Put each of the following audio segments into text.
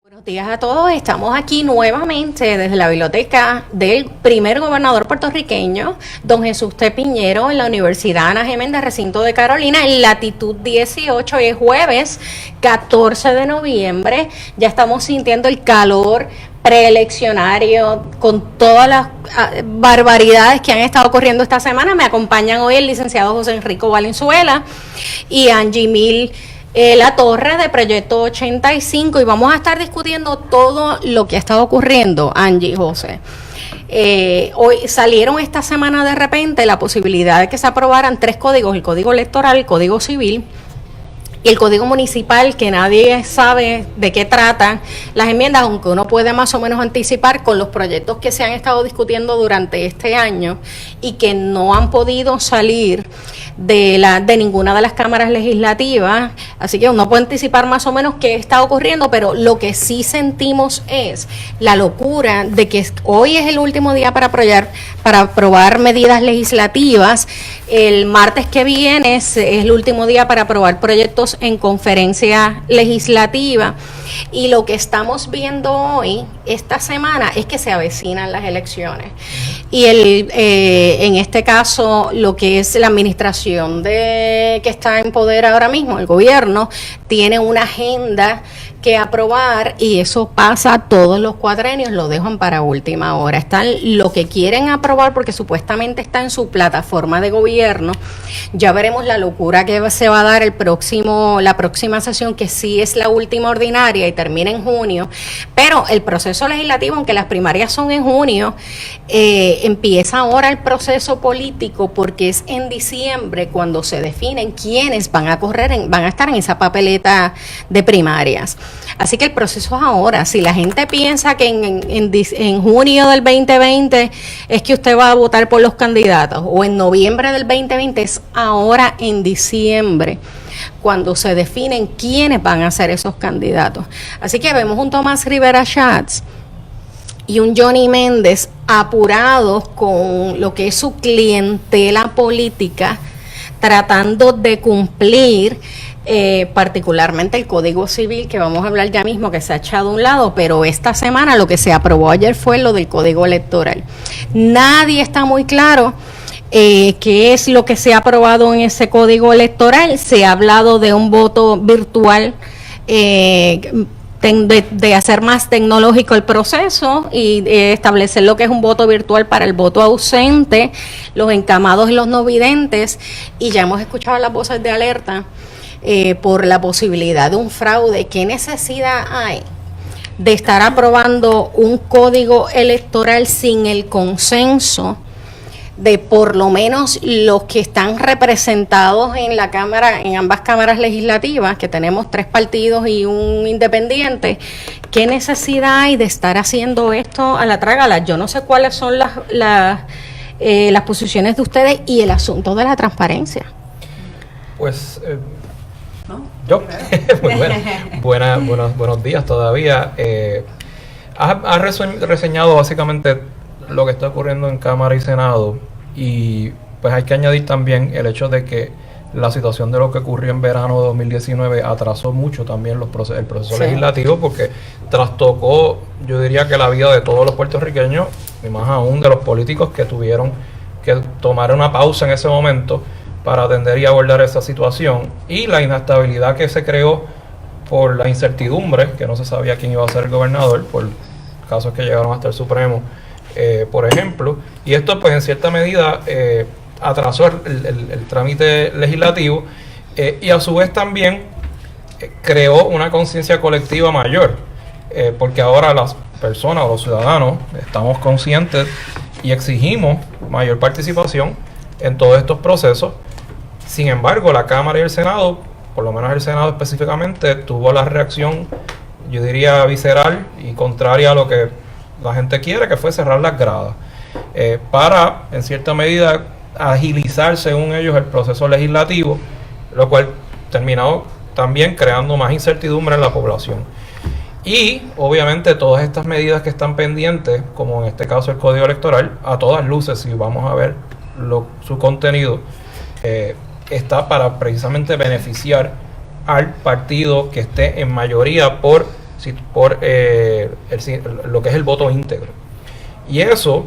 Buenos días a todos, estamos aquí nuevamente desde la biblioteca del primer gobernador puertorriqueño, don Jesús T. Piñero, en la Universidad Ana Geméndez, recinto de Carolina, en latitud 18, y es jueves 14 de noviembre, ya estamos sintiendo el calor preeleccionario con todas las barbaridades que han estado ocurriendo esta semana. Me acompañan hoy el licenciado José Enrico Valenzuela y Angie Mil La Torre de Proyecto 85, y vamos a estar discutiendo todo lo que ha estado ocurriendo, Angie y José. Hoy salieron esta semana de repente la posibilidad de que se aprobaran 3 códigos, el código electoral, el código civil y el código municipal, que nadie sabe de qué tratan las enmiendas, aunque uno puede más o menos anticipar con los proyectos que se han estado discutiendo durante este año y que no han podido salir de ninguna de las cámaras legislativas. Apreciar, así que uno puede anticipar más o menos qué está ocurriendo, pero lo que sí sentimos es la locura de que hoy es el último día para aprobar medidas legislativas. El martes que viene es el último día para aprobar proyectos en conferencia legislativa, y lo que estamos viendo hoy, esta semana, es que se avecinan las elecciones, y en este caso lo que es la administración que está en poder ahora mismo, el gobierno, tiene una agenda que aprobar, y eso pasa todos los cuatrenios, lo dejan para última hora. Están lo que quieren aprobar porque supuestamente está en su plataforma de gobierno. Ya veremos la locura que se va a dar la próxima sesión, que sí es la última ordinaria y termina en junio, pero el proceso legislativo, aunque las primarias son en junio, empieza ahora el proceso político, porque es en diciembre cuando se definen quiénes van a estar en esa papeleta de primarias. Así que el proceso es ahora. Si la gente piensa que en junio del 2020 es que usted va a votar por los candidatos, o en noviembre del 2020, es ahora en diciembre cuando se definen quiénes van a ser esos candidatos. Así que vemos un Tomás Rivera Schatz y un Johnny Méndez apurados con lo que es su clientela política, tratando de cumplir particularmente el Código Civil, que vamos a hablar ya mismo, que se ha echado a un lado, pero esta semana lo que se aprobó ayer fue lo del Código Electoral. Nadie está muy claro qué es lo que se ha aprobado en ese Código Electoral. Se ha hablado de un voto virtual, de hacer más tecnológico el proceso y establecer lo que es un voto virtual para el voto ausente, los encamados y los no videntes, y ya hemos escuchado las voces de alerta por la posibilidad de un fraude. ¿Qué necesidad hay de estar aprobando un código electoral sin el consenso de por lo menos los que están representados en la Cámara, en ambas cámaras legislativas, que tenemos 3 partidos y un independiente? ¿Qué necesidad hay de estar haciendo esto a la trágala? Yo no sé cuáles son las posiciones de ustedes y el asunto de la transparencia. Pues yo, muy buenos días todavía. Ha reseñado básicamente lo que está ocurriendo en Cámara y Senado, y pues hay que añadir también el hecho de que la situación de lo que ocurrió en verano de 2019 atrasó mucho también el proceso legislativo, porque trastocó, yo diría, que la vida de todos los puertorriqueños, y más aún de los políticos que tuvieron que tomar una pausa en ese momento para atender y abordar esa situación, y la inestabilidad que se creó por la incertidumbre, que no se sabía quién iba a ser el gobernador, por casos que llegaron hasta el Supremo, por ejemplo, y esto pues en cierta medida atrasó el trámite legislativo, y a su vez también creó una conciencia colectiva mayor, porque ahora las personas o los ciudadanos estamos conscientes y exigimos mayor participación en todos estos procesos. Sin embargo, la Cámara y el Senado, por lo menos el Senado específicamente, tuvo la reacción, yo diría, visceral y contraria a lo que la gente quiere, que fue cerrar las gradas, para, en cierta medida, agilizar, según ellos, el proceso legislativo, lo cual terminó también creando más incertidumbre en la población. Y, obviamente, todas estas medidas que están pendientes, como en este caso el Código Electoral, a todas luces, si vamos a ver su contenido, está para precisamente beneficiar al partido que esté en mayoría por por lo que es el voto íntegro. Y eso,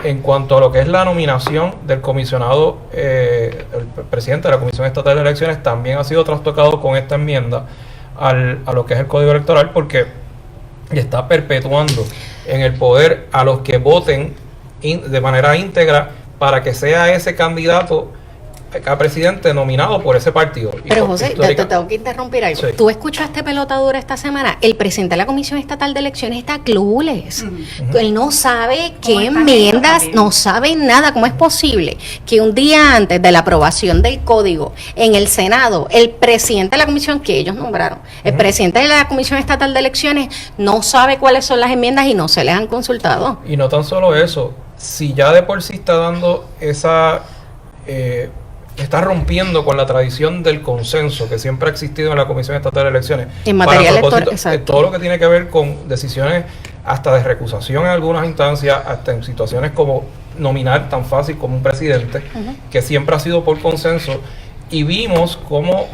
en cuanto a lo que es la nominación del comisionado, el presidente de la Comisión Estatal de Elecciones, también ha sido trastocado con esta enmienda a lo que es el Código Electoral, porque está perpetuando en el poder a los que voten de manera íntegra para que sea ese candidato a presidente nominado por ese partido. Pero José, te tengo que interrumpir algo. Sí. Tú escuchaste pelotadura esta semana. El presidente de la Comisión Estatal de Elecciones está clueless. Él no sabe qué enmiendas, no sabe nada. ¿Cómo es posible que un día antes de la aprobación del código en el Senado, el presidente de la comisión que ellos nombraron, el presidente de la Comisión Estatal de Elecciones no sabe cuáles son las enmiendas y no se les han consultado? Y no tan solo eso, si ya de por sí está dando esa... está rompiendo con la tradición del consenso que siempre ha existido en la Comisión Estatal de Elecciones. En materia electoral, todo lo que tiene que ver con decisiones hasta de recusación en algunas instancias, hasta en situaciones como nominar tan fácil como un presidente, que siempre ha sido por consenso. Y vimos cómo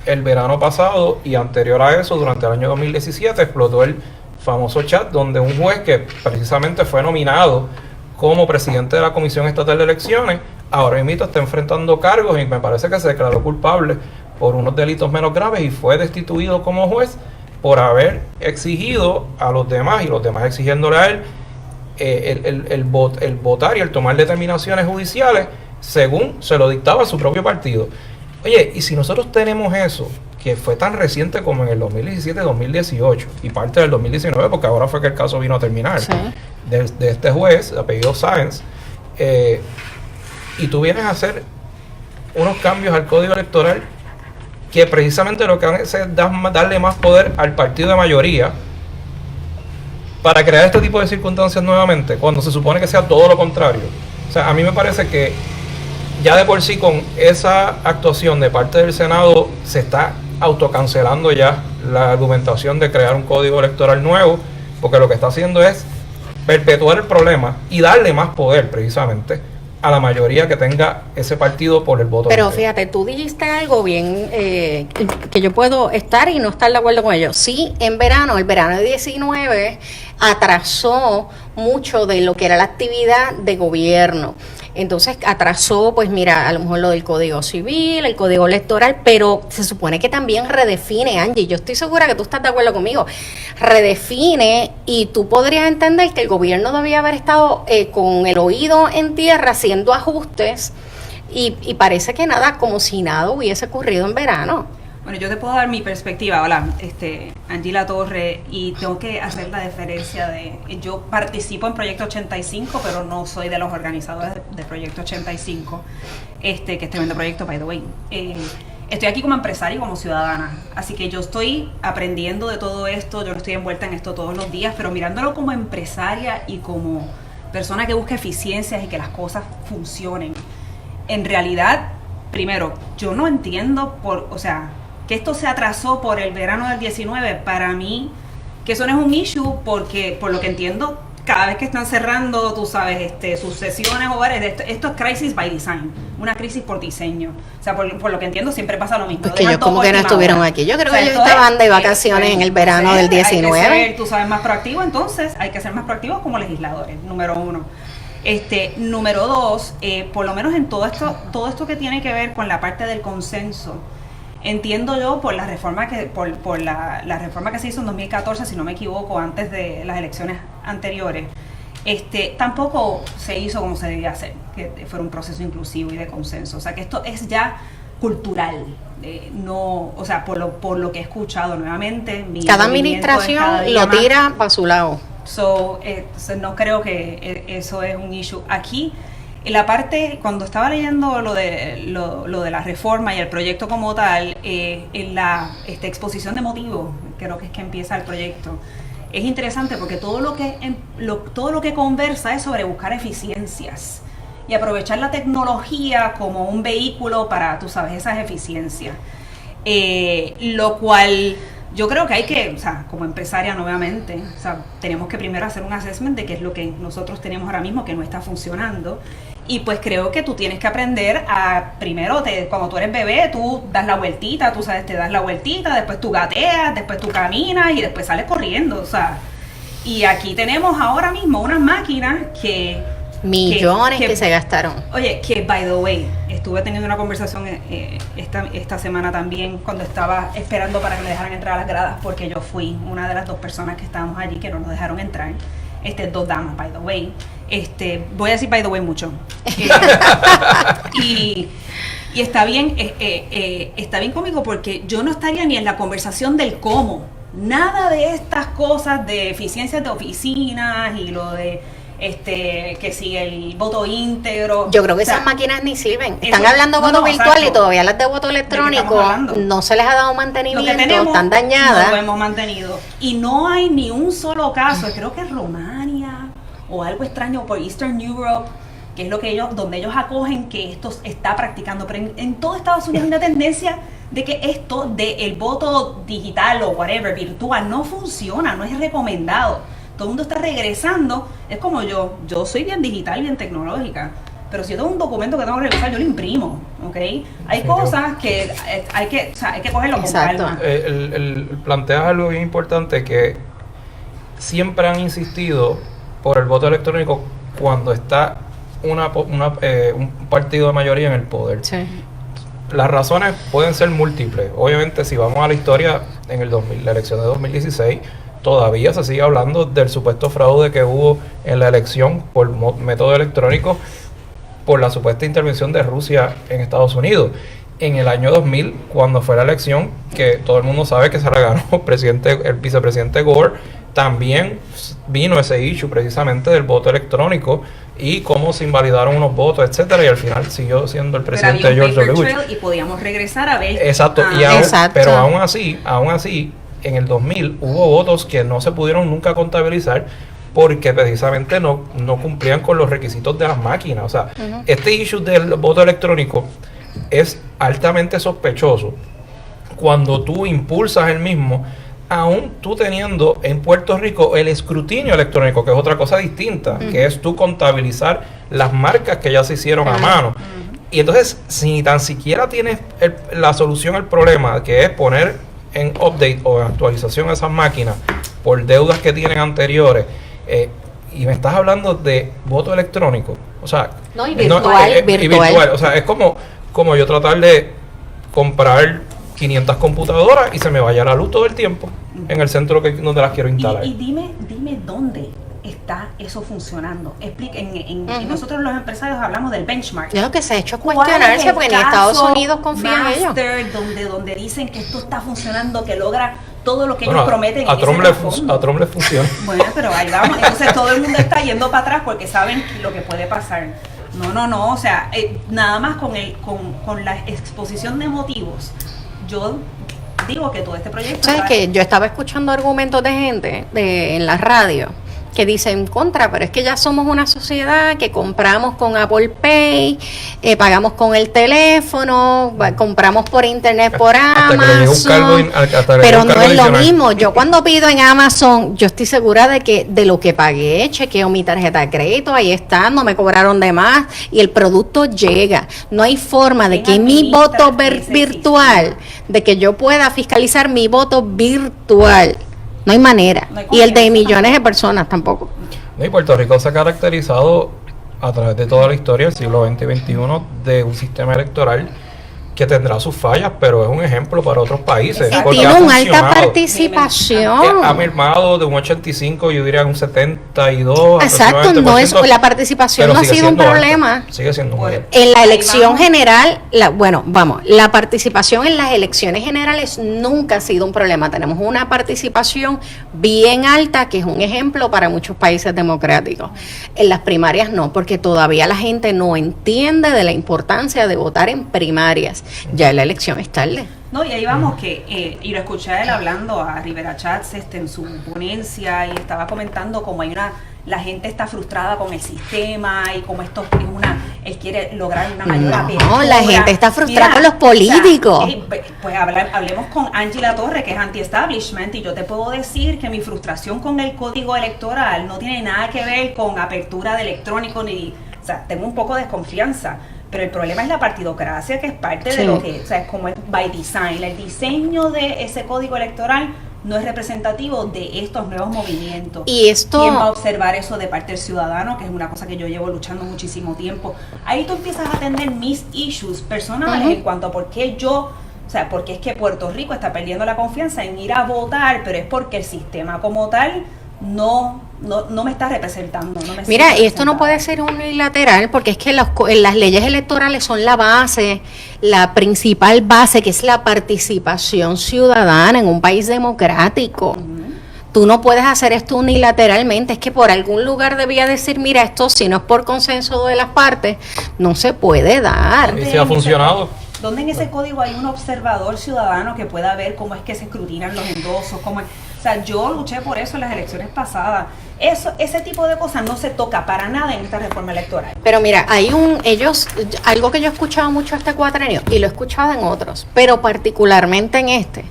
el verano pasado y anterior a eso, durante el año 2017, explotó el famoso chat donde un juez que precisamente fue nominado como presidente de la Comisión Estatal de Elecciones, ahora mismo está enfrentando cargos y me parece que se declaró culpable por unos delitos menos graves y fue destituido como juez por haber exigido a los demás y los demás exigiéndole a él el votar y el tomar determinaciones judiciales según se lo dictaba su propio partido. Oye, y si nosotros tenemos eso, que fue tan reciente como en el 2017-2018 y parte del 2019, porque ahora fue que el caso vino a terminar, sí, de este juez, de apellido Sáenz, y tú vienes a hacer unos cambios al Código Electoral que precisamente lo que hace es darle más poder al partido de mayoría para crear este tipo de circunstancias nuevamente, cuando se supone que sea todo lo contrario. O sea, a mí me parece que ya de por sí con esa actuación de parte del Senado se está autocancelando ya la argumentación de crear un código electoral nuevo, porque lo que está haciendo es perpetuar el problema y darle más poder precisamente a la mayoría que tenga ese partido por el voto. Pero fíjate, tú dijiste algo bien que yo puedo estar y no estar de acuerdo con ello. Sí, el verano de 19 atrasó mucho de lo que era la actividad de gobierno. Entonces atrasó, pues mira, a lo mejor lo del Código Civil, el Código Electoral, pero se supone que también redefine, Angie, yo estoy segura que tú estás de acuerdo conmigo, redefine y tú podrías entender que el gobierno debía haber estado con el oído en tierra haciendo ajustes y parece que nada, como si nada hubiese ocurrido en verano. Bueno, yo te puedo dar mi perspectiva. Hola, Angie Latorre, y tengo que hacer la diferencia de... Yo participo en Proyecto 85, pero no soy de los organizadores de Proyecto 85, que es tremendo proyecto, by the way. Estoy aquí como empresaria y como ciudadana, así que yo estoy aprendiendo de todo esto, yo no estoy envuelta en esto todos los días, pero mirándolo como empresaria y como persona que busca eficiencias y que las cosas funcionen. En realidad, primero, yo no entiendo que esto se atrasó por el verano del 19, para mí, que eso no es un issue, porque por lo que entiendo, cada vez que están cerrando, tú sabes, sus sesiones o bares, esto es crisis by design, una crisis por diseño. O sea, por lo que entiendo, siempre pasa lo mismo. Pues que ellos como que no estuvieron aquí. Yo creo que ellos estaban de vacaciones en el verano del 19. Hay que ser, tú sabes, más proactivo, entonces hay que ser más proactivos como legisladores, número uno. Número dos, por lo menos en todo esto que tiene que ver con la parte del consenso, entiendo yo por la reforma la reforma que se hizo en 2014, si no me equivoco, antes de las elecciones anteriores, tampoco se hizo como se debía hacer, que fuera un proceso inclusivo y de consenso. O sea, que esto es ya cultural, no, o sea, por lo que he escuchado nuevamente. Cada administración lo tira para su lado. So no creo que eso es un issue. Aquí, en la parte, cuando estaba leyendo lo de la reforma y el proyecto como tal, en la exposición de motivos, creo que es que empieza el proyecto, es interesante porque todo lo que conversa es sobre buscar eficiencias y aprovechar la tecnología como un vehículo para, tú sabes, esas eficiencias. Lo cual Yo creo que hay que, o sea, como empresaria nuevamente, o sea, tenemos que primero hacer un assessment de qué es lo que nosotros tenemos ahora mismo que no está funcionando. Y pues creo que tú tienes que aprender a, primero, cuando tú eres bebé, tú das la vueltita, tú sabes, te das la vueltita, después tú gateas, después tú caminas y después sales corriendo, o sea. Y aquí tenemos ahora mismo unas máquinas que... Millones que se gastaron. Oye, que by the way, estuve teniendo una conversación esta semana también cuando estaba esperando para que me dejaran entrar a las gradas, porque yo fui una de las 2 personas que estábamos allí que no nos dejaron entrar. 2 damas, by the way. Voy a decir by the way mucho. Y está bien, está bien cómico porque yo no estaría ni en la conversación del cómo. Nada de estas cosas de eficiencias de oficinas y lo de que si el voto íntegro. Yo creo que esas máquinas ni sirven. Están eso, hablando de voto virtual, exacto, y todavía las de voto electrónico no se les ha dado mantenimiento, están dañadas. No lo hemos mantenido. Y no hay ni un solo caso, creo que es Rumania o algo extraño por Eastern Europe, que es lo que donde ellos acogen que esto está practicando. Pero en todo Estados Unidos hay una tendencia de que esto del voto digital o whatever, virtual, no funciona, no es recomendado. Todo el mundo está regresando. Es como yo soy bien digital, bien tecnológica, pero si yo tengo un documento que tengo que revisar, yo lo imprimo, ¿ok? Hay cosas que hay que cogerlo con calma. Planteas algo bien importante, que siempre han insistido por el voto electrónico cuando está un partido de mayoría en el poder. Sí. Las razones pueden ser múltiples. Obviamente, si vamos a la historia, en la elección de 2016, todavía se sigue hablando del supuesto fraude que hubo en la elección por método electrónico por la supuesta intervención de Rusia en Estados Unidos. En el año 2000, cuando fue la elección, que todo el mundo sabe que se la ganó el vicepresidente Gore, también vino ese issue precisamente del voto electrónico y cómo se invalidaron unos votos, etcétera, y al final siguió siendo el presidente George W. Bush. Y podíamos regresar a ver. Exacto, pero aún así, en el 2000 hubo votos que no se pudieron nunca contabilizar porque precisamente no cumplían con los requisitos de las máquinas. O sea, este issue del voto electrónico es altamente sospechoso cuando tú impulsas el mismo, aún tú teniendo en Puerto Rico el escrutinio electrónico, que es otra cosa distinta, que es tú contabilizar las marcas que ya se hicieron a mano. Y entonces, si tan siquiera tienes la solución al problema, que es poner en update o en actualización a esas máquinas por deudas que tienen anteriores, y me estás hablando de voto electrónico, o sea, y virtual. O sea, es como yo tratar de comprar 500 computadoras y se me vaya la luz todo el tiempo en el centro donde las quiero instalar. Y dime dónde está eso funcionando. Nosotros los empresarios hablamos del benchmark. Lo que se ha hecho es cuestionarse, porque en Estados Unidos confían en ellos. Donde dicen que esto está funcionando, que logra todo lo que ellos prometen. A Trump le funciona. Bueno, pero ahí vamos. Entonces todo el mundo está yendo para atrás porque saben lo que puede pasar. No, o sea, nada más con la exposición de motivos. Yo digo que todo este proyecto... ¿Sabes qué? Yo estaba escuchando argumentos de gente en la radio que dicen contra, pero es que ya somos una sociedad que compramos con Apple Pay, pagamos con el teléfono, compramos por internet por Amazon, pero no es lo mismo. Yo cuando pido en Amazon, yo estoy segura de lo que pagué, chequeo mi tarjeta de crédito, ahí está, no me cobraron de más y el producto llega. No hay forma de que mi voto virtual, de que yo pueda fiscalizar mi voto virtual. No hay manera. Y el de millones de personas tampoco. Y Puerto Rico se ha caracterizado a través de toda la historia del siglo XX y XXI de un sistema electoral que tendrá sus fallas, pero es un ejemplo para otros países. Tiene una alta participación. Ha mermado de un 85, yo diría un 72. Exacto, no es, la participación no ha sido un problema. Alta, sigue siendo muy alta. En la elección general, la participación en las elecciones generales nunca ha sido un problema. Tenemos una participación bien alta, que es un ejemplo para muchos países democráticos. En las primarias no, porque todavía la gente no entiende de la importancia de votar en primarias. Ya la elección es tarde. No, y ahí vamos y lo escuché a él hablando a Rivera Chats en su ponencia, y estaba comentando cómo la gente está frustrada con el sistema y cómo esto él quiere lograr una mayor apertura. No, la gente está frustrada con los políticos. O sea, pues hablemos con Ángela Torres, que es anti-establishment, y yo te puedo decir que mi frustración con el código electoral no tiene nada que ver con apertura de electrónico, o sea, tengo un poco de desconfianza. Pero el problema es la partidocracia, que es parte de lo que, o sea, es como es by design. El diseño de ese código electoral no es representativo de estos nuevos movimientos. Y esto... ¿Quién va a observar eso de parte del ciudadano? Que es una cosa que yo llevo luchando muchísimo tiempo. Ahí tú empiezas a atender mis issues personales en cuanto a por qué porque es que Puerto Rico está perdiendo la confianza en ir a votar, pero es porque el sistema como tal no me está representando. Mira, y esto no puede ser unilateral, porque es que las leyes electorales son la base, la principal base, que es la participación ciudadana en un país democrático. Tú no puedes hacer esto unilateralmente, es que por algún lugar debía decir, mira, esto si no es por consenso de las partes, no se puede dar. ¿Y si ha funcionado? ¿Dónde en ese código hay un observador ciudadano que pueda ver cómo es que se escrutinan los endosos? O sea, yo luché por eso en las elecciones pasadas. Ese tipo de cosas no se toca para nada en esta reforma electoral. Pero mira, algo que yo he escuchado mucho este cuatrenio, y lo he escuchado en otros, pero particularmente en este,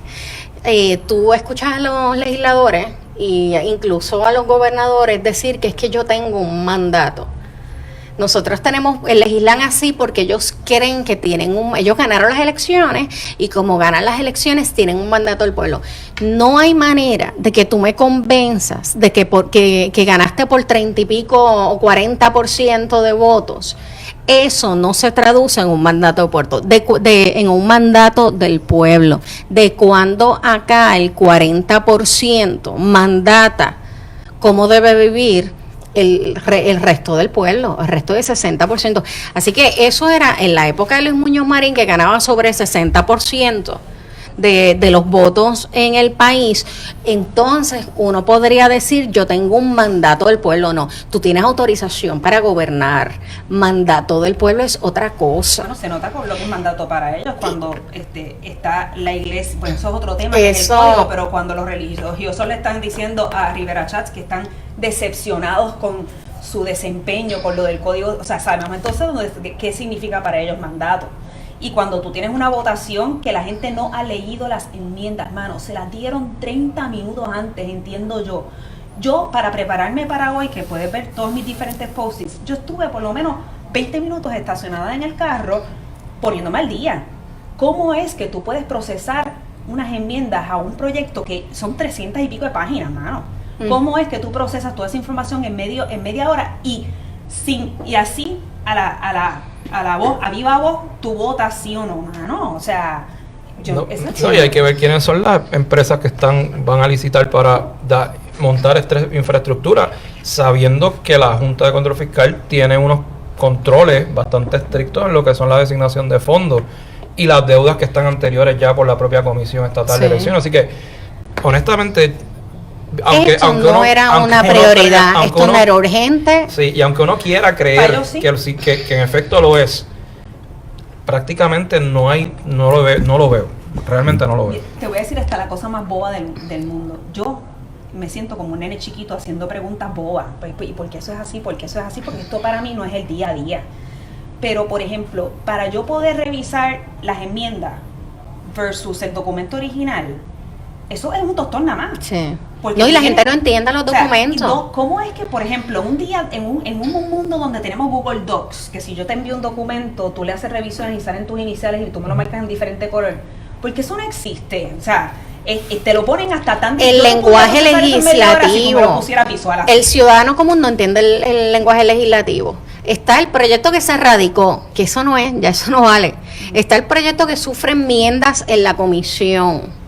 tú escuchas a los legisladores e incluso a los gobernadores decir que es que yo tengo un mandato. Nosotros legislan así porque ellos creen que ellos ganaron las elecciones y como ganan las elecciones tienen un mandato del pueblo. No hay manera de que tú me convenzas de que ganaste por 30 y pico o 40% de votos. Eso no se traduce en un mandato en un mandato del pueblo. De cuando acá el 40% mandata cómo debe vivir el resto del pueblo, el resto del 60%. Así que eso era en la época de Luis Muñoz Marín, que ganaba sobre el 60% de los votos en el país. Entonces uno podría decir, yo tengo un mandato del pueblo. No, tú tienes autorización para gobernar. Mandato del pueblo es otra cosa. Bueno, se nota con lo que es mandato para ellos cuando está la iglesia. Bueno, eso es otro tema, que es el código, pero cuando los religiosos le están diciendo a Rivera Schatz que están decepcionados con su desempeño, con lo del código, o sea, sabemos entonces qué significa para ellos mandato. Y cuando tú tienes una votación que la gente no ha leído las enmiendas, mano, se las dieron 30 minutos antes, entiendo yo. Yo, para prepararme para hoy, que puedes ver todos mis diferentes post-its, yo estuve por lo menos 20 minutos estacionada en el carro poniéndome al día. ¿Cómo es que tú puedes procesar unas enmiendas a un proyecto que son 300 y pico de páginas, mano? ¿Cómo es que tú procesas toda esa información en media hora y así a la voz, a viva voz, tu votas sí o no, mano? O sea, y hay que ver quiénes son las empresas que van a licitar para montar esta infraestructura, sabiendo que la Junta de Control Fiscal tiene unos controles bastante estrictos en lo que son la designación de fondos y las deudas que están anteriores ya por la propia Comisión Estatal de Elecciones. Así que, honestamente, esto no era una prioridad, esto no era urgente. Sí, y aunque uno quiera creer que en efecto lo es, prácticamente no lo veo, realmente no lo veo. Te voy a decir hasta la cosa más boba del mundo. Yo me siento como un nene chiquito haciendo preguntas bobas. ¿Y por qué eso es así? ¿Por qué eso es así? Porque esto para mí no es el día a día. Pero, por ejemplo, para yo poder revisar las enmiendas versus el documento original, eso es un tostón nada más. Sí. No, y la gente no entiende los documentos. ¿Cómo es que, por ejemplo, un día en un mundo donde tenemos Google Docs, que si yo te envío un documento, tú le haces revisiones y salen tus iniciales y tú me lo marcas en diferente color? Porque eso no existe. O sea, te lo ponen hasta tan... El lenguaje legislativo. El ciudadano común no entiende el lenguaje legislativo. Está el proyecto que se radicó, que eso no es, ya eso no vale. Está el proyecto que sufre enmiendas en la comisión,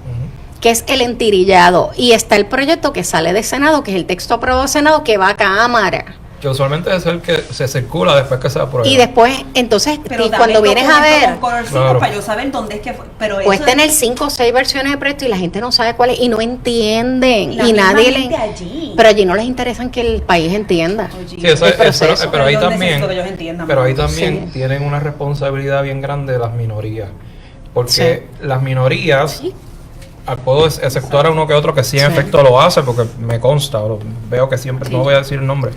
que es el entirillado, y está el proyecto que sale de Senado, que es el texto aprobado de Senado, que va a Cámara. Que usualmente es el que se circula después que se aprueba. Y después, entonces, y cuando vienes a ver, para yo saber dónde es que fue. Pero puedes tener 5 o 6 versiones de proyecto y la gente no sabe cuál es, y no entienden, y nadie pero allí no les interesa que el país entienda. Sí, pero ahí también tienen una responsabilidad bien grande las minorías, porque las minorías... Puedo exceptuar a uno que otro que sí en efecto lo hace, porque me consta, veo que siempre, no voy a decir el nombre,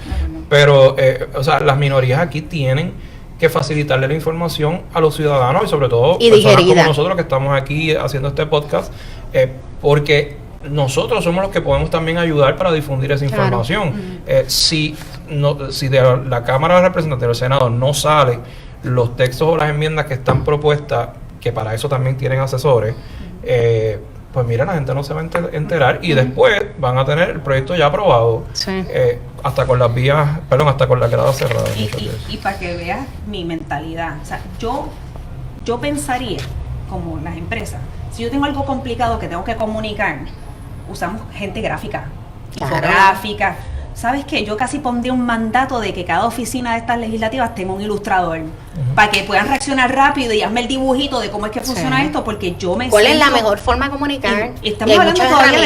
pero o sea, las minorías aquí tienen que facilitarle la información a los ciudadanos y sobre todo y personas digerida, como nosotros que estamos aquí haciendo este podcast, porque nosotros somos los que podemos también ayudar para difundir esa información. Si de la Cámara de Representantes del Senado no salen los textos o las enmiendas que están propuestas, que para eso también tienen asesores, pues mira, la gente no se va a enterar y después van a tener el proyecto ya aprobado, hasta con las vías, hasta con las gradas cerradas. Y para que veas mi mentalidad, o sea, yo pensaría, como las empresas, si yo tengo algo complicado que tengo que comunicar, usamos gente gráfica, infográfica. ¿Sabes qué? Yo casi pondría un mandato de que cada oficina de estas legislativas tenga un ilustrador para que puedan reaccionar rápido y hazme el dibujito de cómo es que funciona esto, porque yo me ¿cuál es la mejor forma de comunicar? Y estamos hablando todavía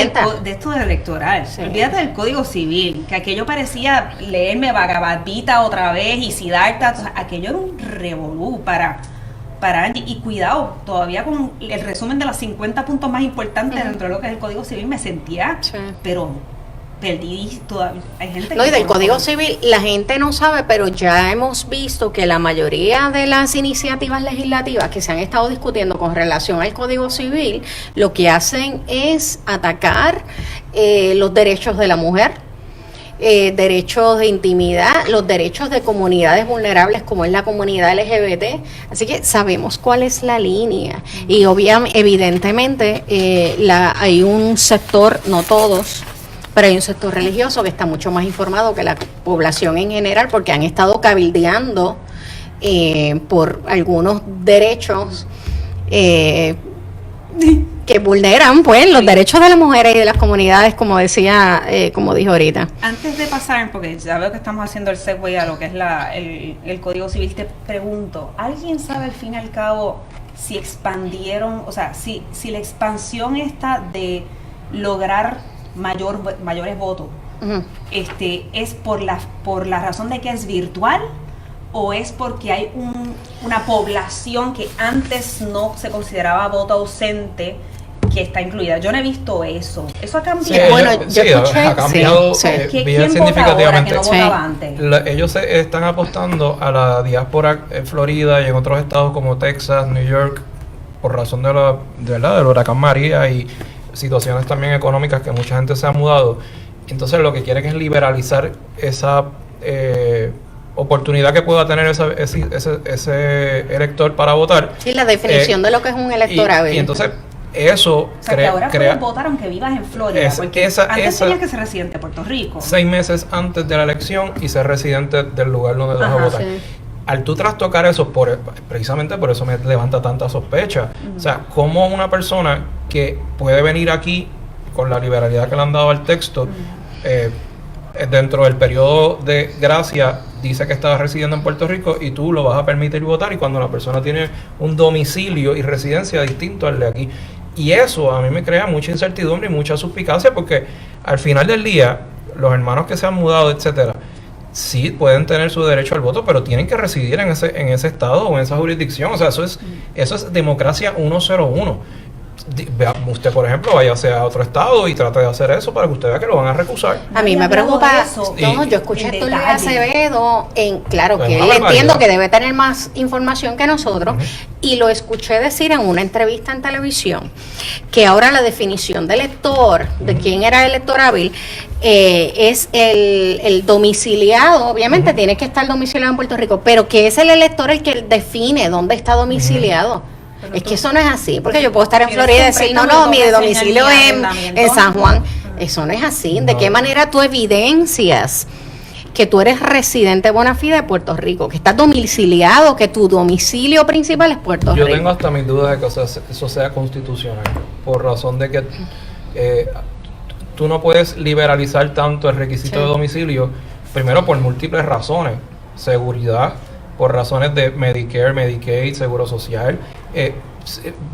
de esto de electoral. Olvídate del Código Civil, que aquello parecía leerme Bhagavad Gita otra vez y Siddhartha. O sea, aquello era un revolú para Angie. Y cuidado, todavía con el resumen de los 50 puntos más importantes dentro de lo que es el Código Civil me sentía, pero perdí todavía. Hay gente y del Código Civil la gente no sabe, pero ya hemos visto que la mayoría de las iniciativas legislativas que se han estado discutiendo con relación al Código Civil, lo que hacen es atacar los derechos de la mujer, derechos de intimidad, los derechos de comunidades vulnerables como es la comunidad LGBT. Así que sabemos cuál es la línea y evidentemente hay un sector, no todos, pero hay un sector religioso que está mucho más informado que la población en general, porque han estado cabildeando por algunos derechos que vulneran pues los derechos de las mujeres y de las comunidades, como decía, como dijo ahorita. Antes de pasar, porque ya veo que estamos haciendo el segue a lo que es el Código Civil, te pregunto, ¿alguien sabe al fin y al cabo si expandieron, o sea, si la expansión esta de lograr mayores votos, es por la razón de que es virtual o es porque hay una población que antes no se consideraba voto ausente que está incluida? Yo no he visto eso. ¿Eso ha cambiado? Yo escuché, ha cambiado bien significativamente. ¿Quién vota ahora que no votaba antes? Ellos están apostando a la diáspora en Florida y en otros estados como Texas, New York, por razón del huracán María y situaciones también económicas que mucha gente se ha mudado. Entonces lo que quieren es liberalizar esa oportunidad que pueda tener ese elector para votar. Sí, la definición de lo que es un electorado. Y entonces eso o sea, que ahora puedes votar aunque vivas en Florida, porque antes tenías que ser residente de Puerto Rico. 6 meses antes de la elección y ser residente del lugar donde vas a votar. Sí. Al tú trastocar eso, precisamente por eso me levanta tanta sospecha. O sea, como una persona que puede venir aquí con la liberalidad que le han dado al texto, dentro del periodo de gracia, dice que está residiendo en Puerto Rico y tú lo vas a permitir votar, y cuando la persona tiene un domicilio y residencia distinto al de aquí. Y eso a mí me crea mucha incertidumbre y mucha suspicacia, porque al final del día, los hermanos que se han mudado, etcétera, sí pueden tener su derecho al voto, pero tienen que residir en ese estado o en esa jurisdicción. O sea, eso es democracia 101. Usted, por ejemplo, váyase a otro estado y trate de hacer eso para que usted vea que lo van a recusar. A mí me preocupa eso. Yo escuché a Tulio Acevedo, claro que él entiendo que debe tener más información que nosotros, y lo escuché decir en una entrevista en televisión que ahora la definición de elector, de quién era elector hábil, es el domiciliado. Obviamente tiene que estar domiciliado en Puerto Rico, pero que es el elector el que define dónde está domiciliado. Pero es que eso no es así, porque yo puedo estar en Florida y decir, no, mi domicilio es en San Juan. Eso no es así. ¿De qué manera tú evidencias que tú eres residente bona fide de Puerto Rico, que estás domiciliado, que tu domicilio principal es Puerto Rico? Yo tengo hasta mis dudas de que eso sea constitucional, por razón de que tú no puedes liberalizar tanto el requisito de domicilio, primero por múltiples razones: seguridad, por razones de Medicare, Medicaid, Seguro Social,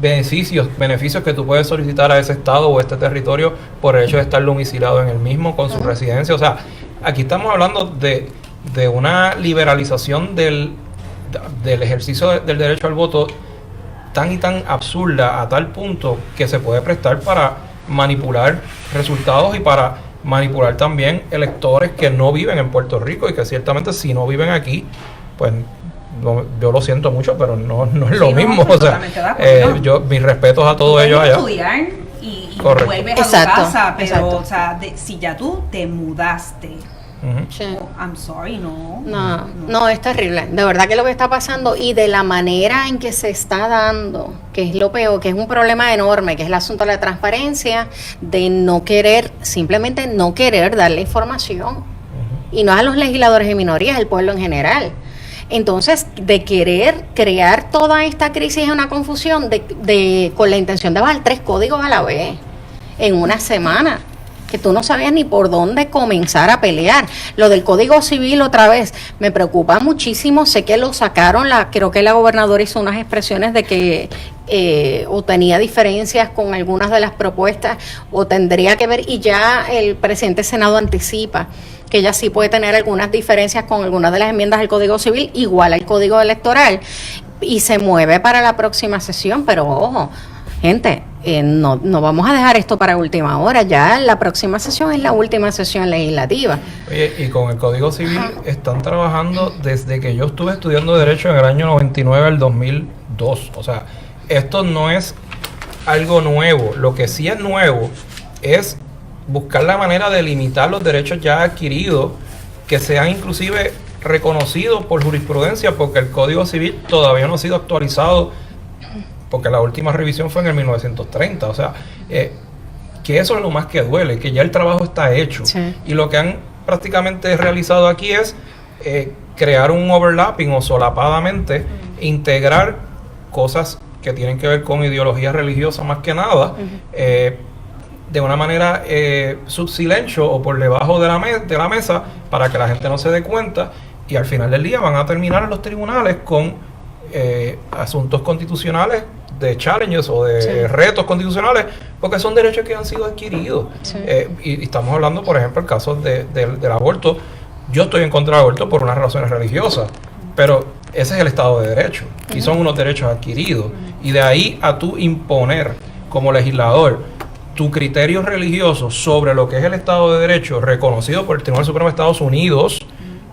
beneficios que tú puedes solicitar a ese estado o a este territorio por el hecho de estar domiciliado en el mismo con su residencia. O sea, aquí estamos hablando de una liberalización del ejercicio del derecho al voto tan y tan absurda, a tal punto que se puede prestar para manipular resultados y para manipular también electores que no viven en Puerto Rico y que ciertamente si no viven aquí, pues yo lo siento mucho, pero no es Sí, lo no, mismo. estoy O sea, totalmente de acuerdo. yo mis respetos a Tú todos puedes ellos allá. estudiar y Correcto. vuelves a Exacto, tu casa, pero exacto. o sea, si ya tú te mudaste, Ujú. Sí. I'm sorry, no. No, es terrible. De verdad que lo que está pasando y de la manera en que se está dando, que es lo peor, que es un problema enorme, que es el asunto de la transparencia, de no querer, simplemente no querer dar la información. Y no a los legisladores de minorías, al pueblo en general. Entonces, de querer crear toda esta crisis es una confusión con la intención de bajar 3 códigos a la vez en una semana, que tú no sabías ni por dónde comenzar a pelear. Lo del Código Civil otra vez me preocupa muchísimo. Sé que lo sacaron, creo que la gobernadora hizo unas expresiones de que o tenía diferencias con algunas de las propuestas o tendría que ver, y ya el presidente del Senado anticipa que ella sí puede tener algunas diferencias con algunas de las enmiendas del Código Civil, igual al Código Electoral, y se mueve para la próxima sesión, pero ojo, gente, no vamos a dejar esto para última hora. Ya la próxima sesión es la última sesión legislativa. Oye, y con el Código Civil están trabajando desde que yo estuve estudiando Derecho en el año 99 al 2002. O sea, esto no es algo nuevo. Lo que sí es nuevo es buscar la manera de limitar los derechos ya adquiridos, que sean inclusive reconocidos por jurisprudencia, porque el Código Civil todavía no ha sido actualizado, porque la última revisión fue en el 1930. O sea, que eso es lo más que duele, que ya el trabajo está hecho. Sí. Y lo que han prácticamente realizado aquí es crear un overlapping o solapadamente integrar cosas que tienen que ver con ideología religiosa más que nada, de una manera sub silencio o por debajo de la mesa, para que la gente no se dé cuenta, y al final del día van a terminar en los tribunales con asuntos constitucionales de challenges o de retos constitucionales, porque son derechos que han sido adquiridos. Sí. Y estamos hablando, por ejemplo, el caso del aborto. Yo estoy en contra del aborto por unas razones religiosas, pero ese es el Estado de Derecho y son unos derechos adquiridos. Y de ahí a tú imponer como legislador tu criterio religioso sobre lo que es el Estado de Derecho reconocido por el Tribunal Supremo de Estados Unidos,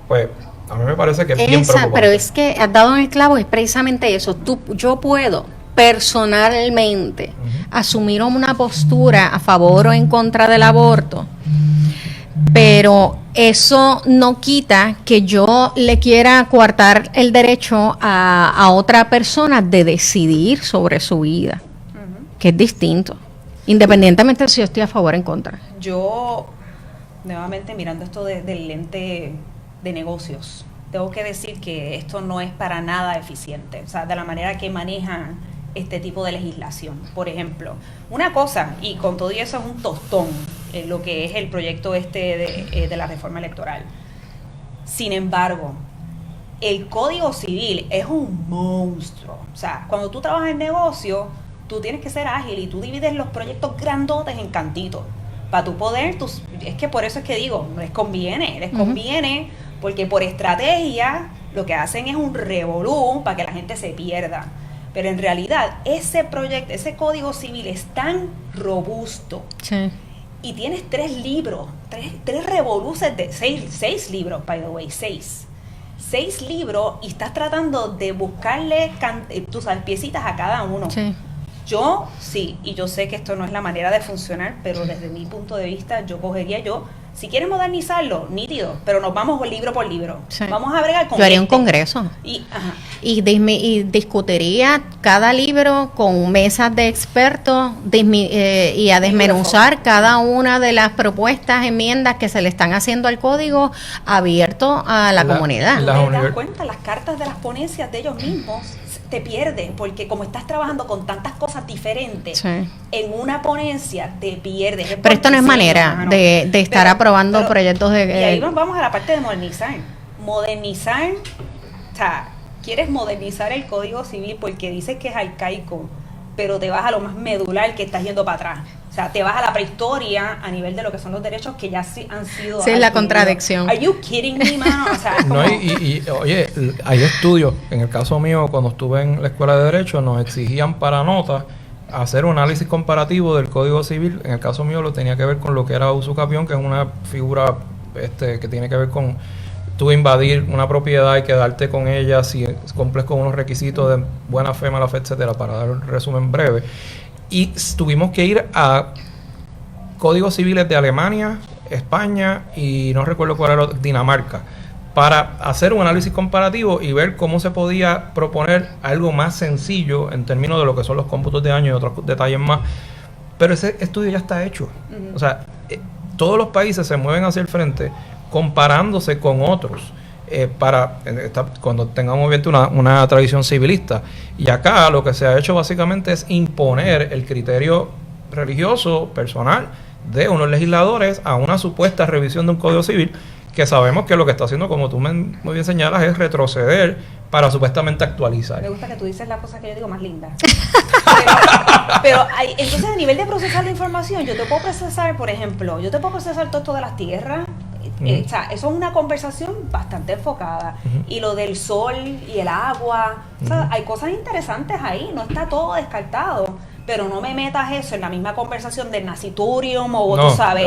pues a mí me parece que es bien preocupante. Pero es que has dado en el clavo, es precisamente eso. Yo puedo personalmente asumir una postura a favor o en contra del aborto, pero eso no quita que yo le quiera coartar el derecho a otra persona de decidir sobre su vida, que es distinto, independientemente de si yo estoy a favor o en contra. Yo, nuevamente mirando esto del lente de negocios, tengo que decir que esto no es para nada eficiente, o sea, de la manera que manejan este tipo de legislación. Por ejemplo, una cosa, y con todo eso es un tostón, lo que es el proyecto de la reforma electoral. Sin embargo, el Código Civil es un monstruo. O sea, cuando tú trabajas en negocio, tú tienes que ser ágil y tú divides los proyectos grandotes en cantitos. Para tu poder, es que por eso es que digo, les conviene, porque por estrategia lo que hacen es un revolú para que la gente se pierda. Pero en realidad ese proyecto, ese Código Civil es tan robusto. Sí. Y tienes 3 libros, tres revoluces de 6 libros, by the way, 6 libros, y estás tratando de buscarle, tú sabes, piecitas a cada uno. Sí. Yo sí, y yo sé que esto no es la manera de funcionar, pero desde mi punto de vista si quieres modernizarlo, nítido, pero nos vamos libro por libro. Sí. Vamos a bregar con Yo haría un congreso y discutiría cada libro con mesas de expertos y a desmenuzar cada una de las propuestas, enmiendas que se le están haciendo al código abierto a la comunidad. ¿Te das cuenta? Las cartas de las ponencias de ellos mismos te pierden, porque como estás trabajando con tantas cosas diferentes, en una ponencia te pierdes. Pero esto no es manera de estar aprobando proyectos de... Y ahí nos vamos a la parte de modernizar. Modernizar, o sea, quieres modernizar el Código Civil porque dices que es arcaico, pero te vas a lo más medular, que estás yendo para atrás. O sea, te vas a la prehistoria a nivel de lo que son los derechos que ya han sido... Sí, es la contradicción. Are you kidding me, mano? O sea, como... Oye, hay estudios. En el caso mío, cuando estuve en la escuela de Derecho, nos exigían para notas hacer un análisis comparativo del Código Civil. En el caso mío lo tenía que ver con lo que era usucapión, que es una figura que tiene que ver con tú invadir una propiedad y quedarte con ella si cumples con unos requisitos de buena fe, mala fe, etcétera, para dar un resumen breve. Y tuvimos que ir a códigos civiles de Alemania, España y no recuerdo cuál era, Dinamarca, para hacer un análisis comparativo y ver cómo se podía proponer algo más sencillo en términos de lo que son los cómputos de año y otros detalles más. Pero ese estudio ya está hecho. O sea, todos los países se mueven hacia el frente comparándose con otros cuando tengan obviamente una tradición civilista. Y acá lo que se ha hecho básicamente es imponer el criterio religioso, personal, de unos legisladores a una supuesta revisión de un código civil que sabemos que lo que está haciendo, como tú muy bien señalas, es retroceder para supuestamente actualizar. Me gusta que tú dices la cosa que yo digo más linda. Pero entonces a nivel de procesar la información, yo te puedo procesar, por ejemplo, todo esto de las tierras. O sea, eso es una conversación bastante enfocada. Y lo del sol y el agua, o sea, hay cosas interesantes ahí, no está todo descartado. Pero no me metas eso en la misma conversación del nasiturium o tú sabes,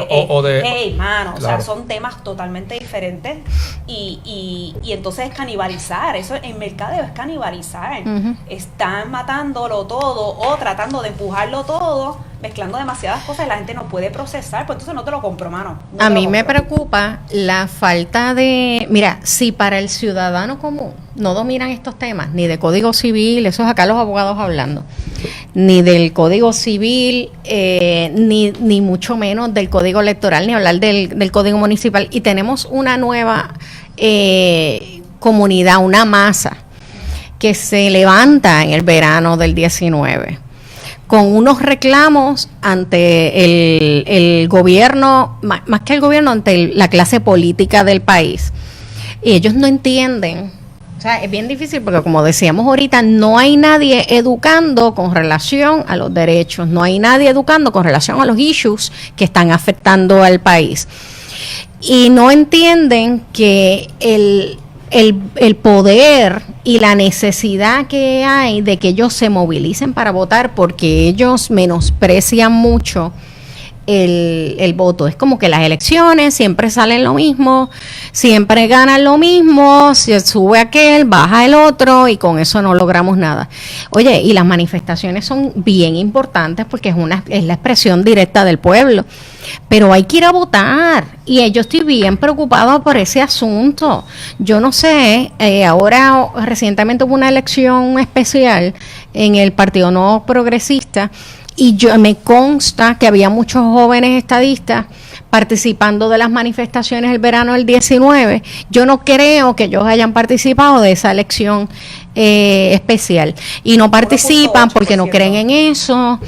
mano, claro. O sea, son temas totalmente diferentes y entonces es canibalizar, eso en mercadeo es canibalizar. Están matándolo todo o tratando de empujarlo todo, mezclando demasiadas cosas y la gente no puede procesar, pues entonces no te lo compro, mano. A mí me preocupa la falta de, mira, si para el ciudadano común no dominan estos temas, ni de código civil, eso es acá los abogados hablando, ni del código civil, ni mucho menos del código electoral, ni hablar del código municipal, y tenemos una nueva comunidad, una masa que se levanta en el verano del 19 con unos reclamos ante el gobierno, más que el gobierno, ante la clase política del país. Y ellos no entienden, o sea, es bien difícil porque, como decíamos ahorita, no hay nadie educando con relación a los derechos, no hay nadie educando con relación a los issues que están afectando al país. Y no entienden que el poder y la necesidad que hay de que ellos se movilicen para votar, porque ellos menosprecian mucho el voto. Es como que las elecciones siempre salen lo mismo, siempre ganan lo mismo, se sube aquel, baja el otro y con eso no logramos nada. Oye, y las manifestaciones son bien importantes porque es la expresión directa del pueblo, pero hay que ir a votar y yo estoy bien preocupada por ese asunto. Yo no sé, ahora recientemente hubo una elección especial en el Partido Nuevo Progresista y me consta que había muchos jóvenes estadistas participando de las manifestaciones el verano del 19. Yo no creo que ellos hayan participado de esa elección especial. Y no participan porque no creen en eso,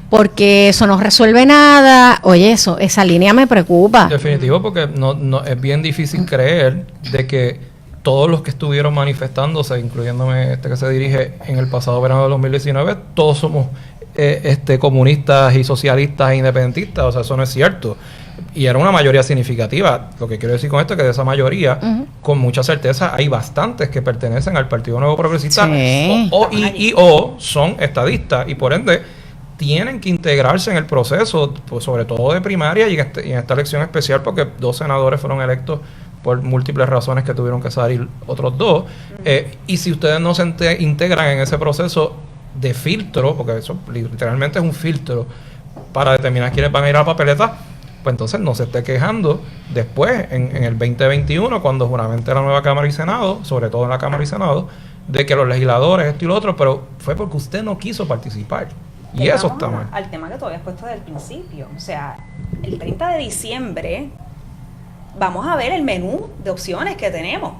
porque eso no resuelve nada. Oye, esa línea me preocupa. Definitivo, porque no es bien difícil creer de que todos los que estuvieron manifestándose, incluyéndome que se dirige en el pasado verano de 2019, todos somos comunistas y socialistas e independentistas. O sea, eso no es cierto. Y era una mayoría significativa. Lo que quiero decir con esto es que de esa mayoría, con mucha certeza, hay bastantes que pertenecen al Partido Nuevo Progresista, sí, o son estadistas y por ende tienen que integrarse en el proceso, pues, sobre todo de primaria y en esta elección especial, porque 2 senadores fueron electos por múltiples razones que tuvieron que salir otros 2. Y si ustedes no se integran en ese proceso de filtro, porque eso literalmente es un filtro para determinar quiénes van a ir a la papeleta, pues entonces no se esté quejando después, en el 2021, cuando juramente la nueva Cámara y Senado, sobre todo en la Cámara y Senado, de que los legisladores, esto y lo otro, pero fue porque usted no quiso participar. Y eso está mal. Al tema que tú habías puesto desde el principio. O sea, el 30 de diciembre vamos a ver el menú de opciones que tenemos,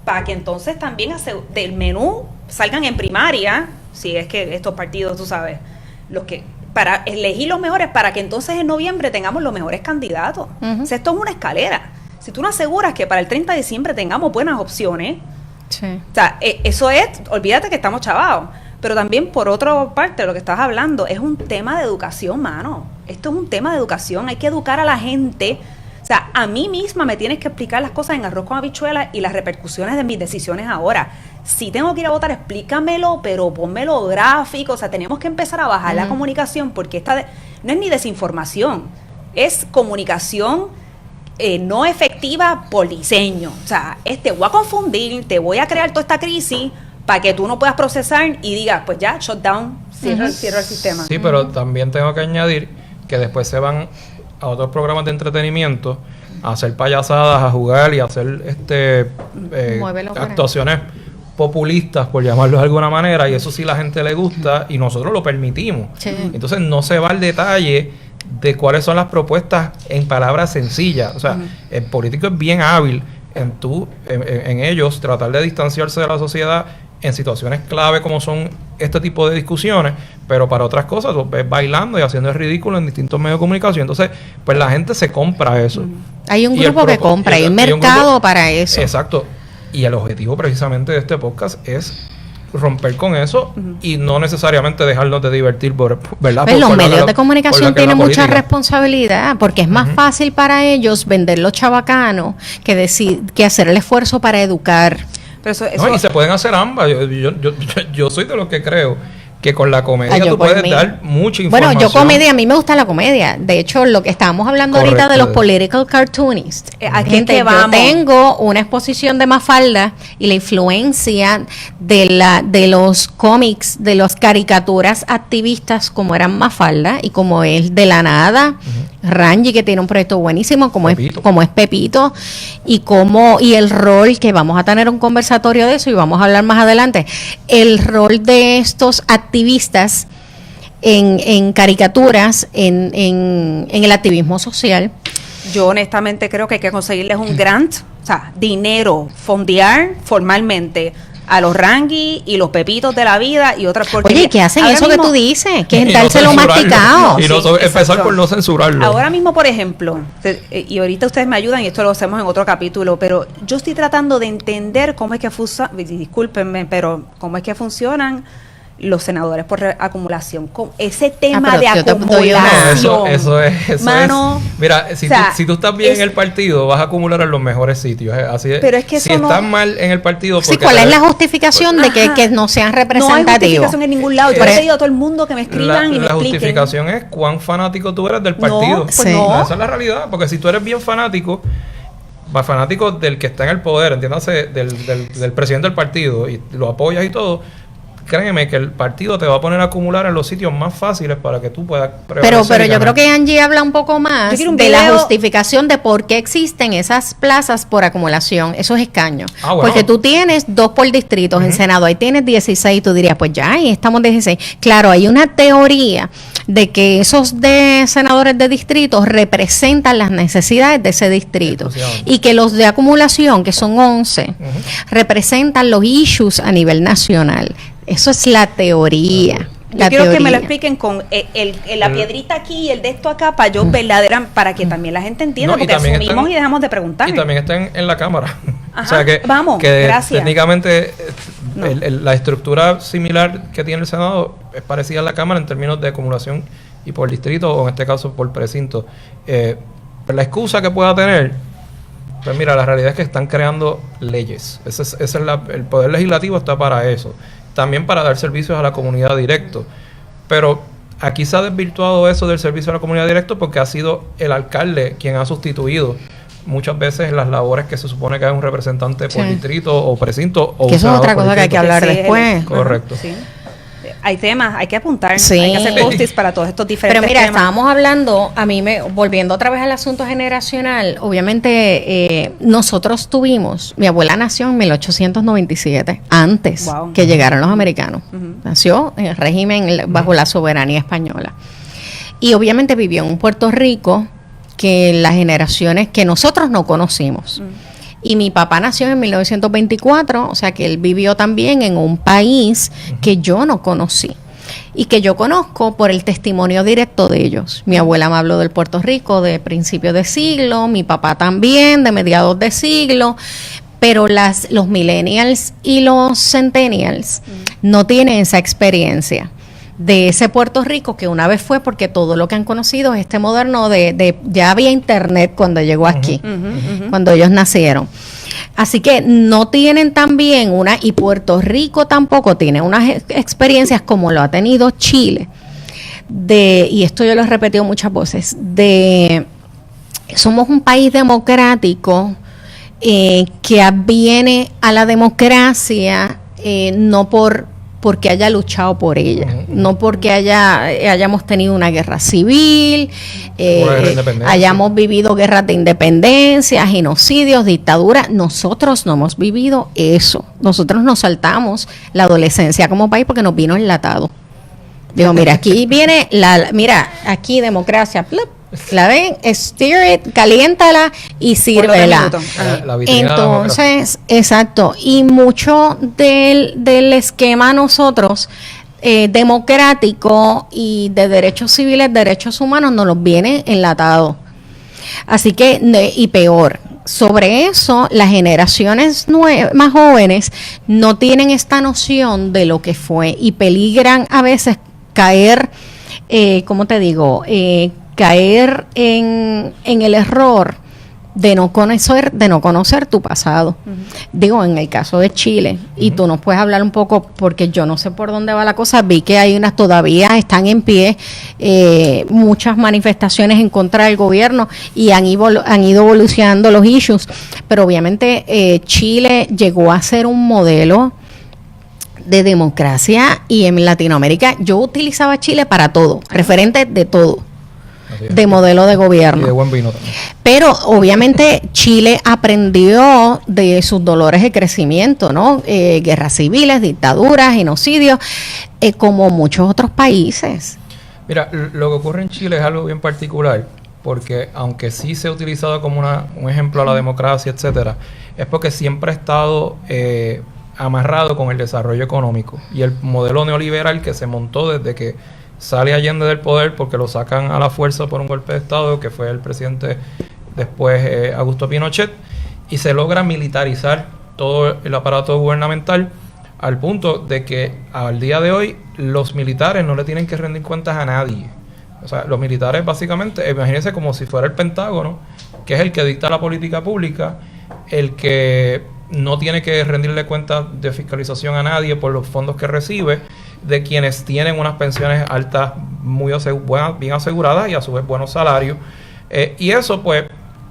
para que entonces también del menú salgan en primaria, si es que estos partidos, tú sabes, para elegir los mejores, para que entonces en noviembre tengamos los mejores candidatos. O sea, esto es una escalera. Si tú no aseguras que para el 30 de diciembre tengamos buenas opciones, sí, o sea, eso es, olvídate que estamos chavados. Pero también, por otra parte, lo que estás hablando es un tema de educación, mano. Esto es un tema de educación, hay que educar a la gente. O sea, a mí misma me tienes que explicar las cosas en arroz con habichuelas y las repercusiones de mis decisiones ahora. Si tengo que ir a votar, explícamelo, pero pónmelo gráfico. O sea, tenemos que empezar a bajar la comunicación, porque no es ni desinformación, es comunicación no efectiva por diseño. O sea, te voy a confundir, te voy a crear toda esta crisis para que tú no puedas procesar y digas, pues ya, shutdown, cierra el sistema. Sí, pero también tengo que añadir que después se van a otros programas de entretenimiento a hacer payasadas, a jugar y a hacer actuaciones populistas, por llamarlo de alguna manera, y eso sí la gente le gusta y nosotros lo permitimos. Sí. Entonces no se va al detalle de cuáles son las propuestas en palabras sencillas. O sea, el político es bien hábil en ellos tratar de distanciarse de la sociedad en situaciones clave como son este tipo de discusiones, pero para otras cosas lo ves bailando y haciendo el ridículo en distintos medios de comunicación. Entonces, pues la gente se compra eso. Hay un grupo que compra, hay un mercado para eso. Exacto. Y el objetivo precisamente de este podcast es romper con eso y no necesariamente dejarnos de divertir, ¿verdad? Pues los medios de comunicación tienen mucha responsabilidad, porque es más fácil para ellos vender los chabacanos que hacer el esfuerzo para educar. Pero eso, y se pueden hacer ambas. Yo soy de los que creo que con la comedia tú puedes dar mucha información. Bueno, a mí me gusta la comedia. De hecho, lo que estábamos hablando ahorita de los political cartoonists. Gente, yo tengo una exposición de Mafalda y la influencia de los cómics, de las caricaturas activistas como eran Mafalda y como es de la nada. Rangi, que tiene un proyecto buenísimo como es Pepito, y el rol, que vamos a tener un conversatorio de eso y vamos a hablar más adelante, el rol de estos activistas en caricaturas, en el activismo social. Yo honestamente creo que hay que conseguirles un grant, o sea, dinero, fondear formalmente a los Rangi y los Pepitos de la vida y otras porquerías. Oye, ¿qué hacen ahora eso mismo, que tú dices? Que es dárselo masticado. Y empezar por no censurarlo. Ahora mismo, por ejemplo, y ahorita ustedes me ayudan y esto lo hacemos en otro capítulo, pero yo estoy tratando de entender cómo es que discúlpenme, pero cómo es que funcionan los senadores por acumulación, con ese tema de acumulación. Eso es. Mira, si tú estás bien en el partido, vas a acumular en los mejores sitios. Así es. Pero es que si estás mal en el partido, sí, ¿cuál es la justificación de que no sean representativos? No hay justificación en ningún lado. Yo he pedido a todo el mundo que me escriban y me expliquen. La justificación es cuán fanático tú eres del partido. Pues esa es la realidad, porque si tú eres bien fanático del que está en el poder, entiéndase, del presidente del partido, y lo apoyas y todo, créeme que el partido te va a poner a acumular en los sitios más fáciles para que tú puedas prevalecer. Pero yo creo que Angie habla un poco más de la justificación de por qué existen esas plazas por acumulación, esos escaños. Bueno. Porque tú tienes 2 por distritos en Senado, ahí tienes 16, tú dirías, pues ya, ahí estamos 16. Claro, hay una teoría de que esos senadores de distritos representan las necesidades de ese distrito y que los de acumulación, que son 11, representan los issues a nivel nacional. Eso es la teoría. Yo quiero que me lo expliquen con la piedrita aquí y el de esto acá para para que también la gente entienda, porque asumimos y dejamos de preguntar. Y también están en la Cámara. Ajá, o sea que gracias. Técnicamente la estructura similar que tiene el Senado es parecida a la Cámara en términos de acumulación y por distrito, o en este caso por precinto. Pero la excusa que pueda tener, pues mira, la realidad es que están creando leyes. El poder legislativo está para eso. También para dar servicios a la comunidad directo. Pero aquí se ha desvirtuado eso del servicio a la comunidad directo porque ha sido el alcalde quien ha sustituido muchas veces las labores que se supone que hay un representante por distrito o precinto. O que eso es otra cosa que hay que hablar después. Correcto. Sí. Hay temas, hay que apuntar, hay que hacer post-its para todos estos diferentes temas. Pero mira, temas. estábamos hablando, volviendo otra vez al asunto generacional, obviamente nosotros mi abuela nació en 1897, antes que llegaran los americanos. Nació en el régimen bajo la soberanía española. Y obviamente vivió en un Puerto Rico que las generaciones que nosotros no conocimos. Y mi papá nació en 1924, o sea que él vivió también en un país que yo no conocí y que yo conozco por el testimonio directo de ellos. Mi abuela me habló del Puerto Rico de principios de siglo, mi papá también de mediados de siglo, pero los millennials y los centennials no tienen esa experiencia de ese Puerto Rico que una vez fue, porque todo lo que han conocido es moderno ya había internet cuando llegó aquí, cuando ellos nacieron. Así que no tienen también y Puerto Rico tampoco tiene unas experiencias como lo ha tenido Chile, y esto yo lo he repetido muchas veces, de somos un país democrático que adviene a la democracia no porque haya luchado por ella, no porque hayamos tenido una guerra civil, hayamos vivido guerras de independencia, genocidios, dictaduras. Nosotros no hemos vivido eso. Nosotros nos saltamos la adolescencia como país porque nos vino enlatado. Digo, mira, aquí viene mira, aquí democracia, plop, la ven, steer it, caliéntala y sírvela. Entonces, exacto, y mucho del esquema nosotros democrático y de derechos civiles, derechos humanos, nos los viene enlatado. Así que, y peor, sobre eso, las generaciones más jóvenes no tienen esta noción de lo que fue y peligran a veces caer, ¿cómo te digo? Caer en el error de no conocer tu pasado. Uh-huh. Digo, en el caso de Chile, y tú nos puedes hablar un poco, porque yo no sé por dónde va la cosa. Vi que hay todavía están en pie muchas manifestaciones en contra del gobierno y han ido evolucionando los issues, pero obviamente Chile llegó a ser un modelo de democracia, y en Latinoamérica yo utilizaba Chile para todo, referente de todo, de modelo de gobierno. Y de buen vino también. Pero obviamente Chile aprendió de sus dolores de crecimiento, ¿no? Guerras civiles, dictaduras, genocidios, como muchos otros países. Mira, lo que ocurre en Chile es algo bien particular, porque aunque sí se ha utilizado como un ejemplo a la democracia, etcétera, es porque siempre ha estado amarrado con el desarrollo económico y el modelo neoliberal que se montó desde que sale Allende del poder, porque lo sacan a la fuerza por un golpe de Estado, que fue el presidente después Augusto Pinochet, y se logra militarizar todo el aparato gubernamental al punto de que al día de hoy los militares no le tienen que rendir cuentas a nadie. O sea, los militares básicamente, imagínense como si fuera el Pentágono, que es el que dicta la política pública, el que no tiene que rendirle cuentas de fiscalización a nadie por los fondos que recibe, de quienes tienen unas pensiones altas, bien aseguradas, y a su vez buenos salarios. Y eso pues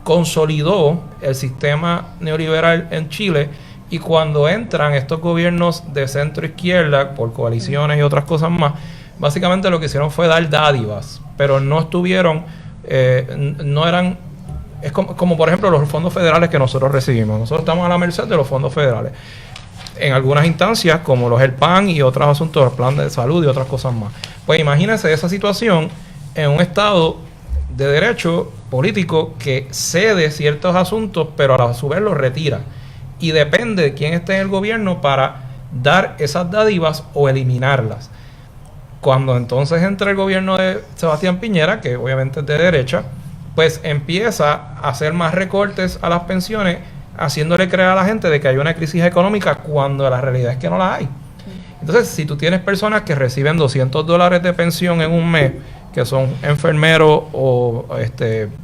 consolidó el sistema neoliberal en Chile, y cuando entran estos gobiernos de centro izquierda por coaliciones y otras cosas más, básicamente lo que hicieron fue dar dádivas, pero no estuvieron, no eran... Es como por ejemplo los fondos federales que nosotros recibimos. Nosotros estamos a la merced de los fondos federales. En algunas instancias, como los PAN y otros asuntos, el plan de salud y otras cosas más. Pues imagínense esa situación en un estado de derecho político que cede ciertos asuntos, pero a su vez los retira. Y depende de quién esté en el gobierno para dar esas dádivas o eliminarlas. Cuando entonces entra el gobierno de Sebastián Piñera, que obviamente es de derecha, pues empieza a hacer más recortes a las pensiones, haciéndole creer a la gente de que hay una crisis económica cuando la realidad es que no la hay. Entonces, si tú tienes personas que reciben $200 de pensión en un mes, que son enfermeros o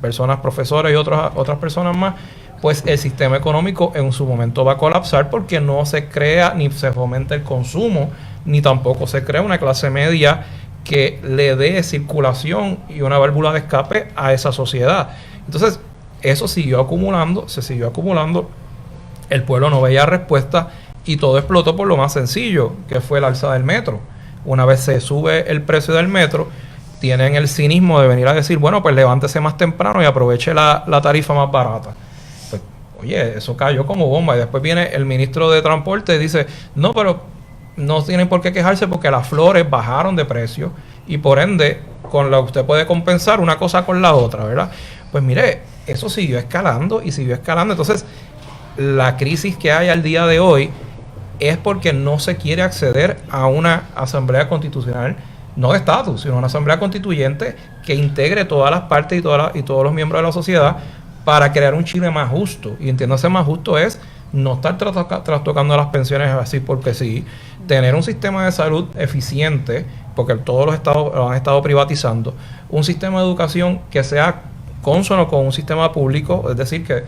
personas, profesores y otras personas más, pues el sistema económico en su momento va a colapsar, porque no se crea ni se fomenta el consumo, ni tampoco se crea una clase media que le dé circulación y una válvula de escape a esa sociedad. Entonces, eso se siguió acumulando, el pueblo no veía respuesta y todo explotó por lo más sencillo, que fue el alza del metro. Una vez se sube el precio del metro, tienen el cinismo de venir a decir, bueno, pues levántese más temprano y aproveche la tarifa más barata. Pues, oye, eso cayó como bomba, y después viene el ministro de Transporte y dice, no, pero no tienen por qué quejarse porque las flores bajaron de precio y por ende usted puede compensar una cosa con la otra, ¿verdad? Pues mire, eso siguió escalando y siguió escalando. Entonces, la crisis que hay al día de hoy es porque no se quiere acceder a una asamblea constitucional, no de estatus, sino una asamblea constituyente que integre todas las partes y todos los miembros de la sociedad para crear un Chile más justo. Y entiéndase, más justo es no estar trastocando las pensiones así porque sí, tener un sistema de salud eficiente, porque todos los estados lo han estado privatizando, un sistema de educación que sea cónsono con un sistema público, es decir, que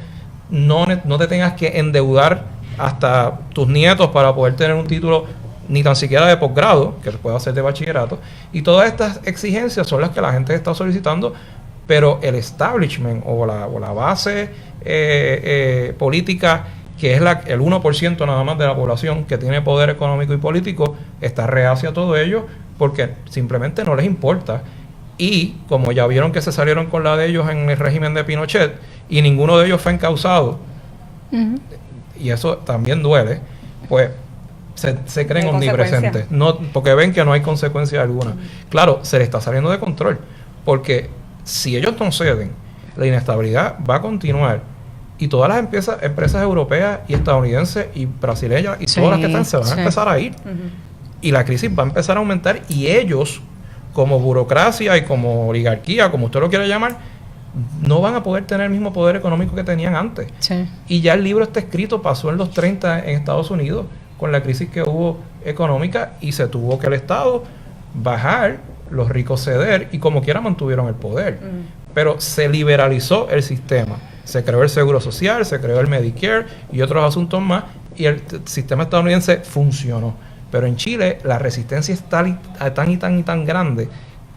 no te tengas que endeudar hasta tus nietos para poder tener un título ni tan siquiera de posgrado, que pueda ser de bachillerato, y todas estas exigencias son las que la gente está solicitando pero el establishment o la base política, que es el 1% nada más de la población que tiene poder económico y político, está reacia a todo ello porque simplemente no les importa. Y como ya vieron que se salieron con la de ellos en el régimen de Pinochet y ninguno de ellos fue encausado, y eso también duele, pues se creen omnipresentes, no, porque ven que no hay consecuencia alguna. Claro, se le está saliendo de control, porque si ellos no ceden, la inestabilidad va a continuar y todas las empresas europeas y estadounidenses y brasileñas y todas las que están se van a empezar a ir. Y la crisis va a empezar a aumentar y ellos, como burocracia y como oligarquía, como usted lo quiera llamar, no van a poder tener el mismo poder económico que tenían antes. Sí. Y ya el libro está escrito, pasó en los 30 en Estados Unidos, con la crisis que hubo económica, y se tuvo que el Estado bajar, los ricos ceder, y como quiera mantuvieron el poder. Pero se liberalizó el sistema. Se creó el Seguro Social, se creó el Medicare y otros asuntos más, y el sistema estadounidense funcionó. Pero en Chile la resistencia es tan grande,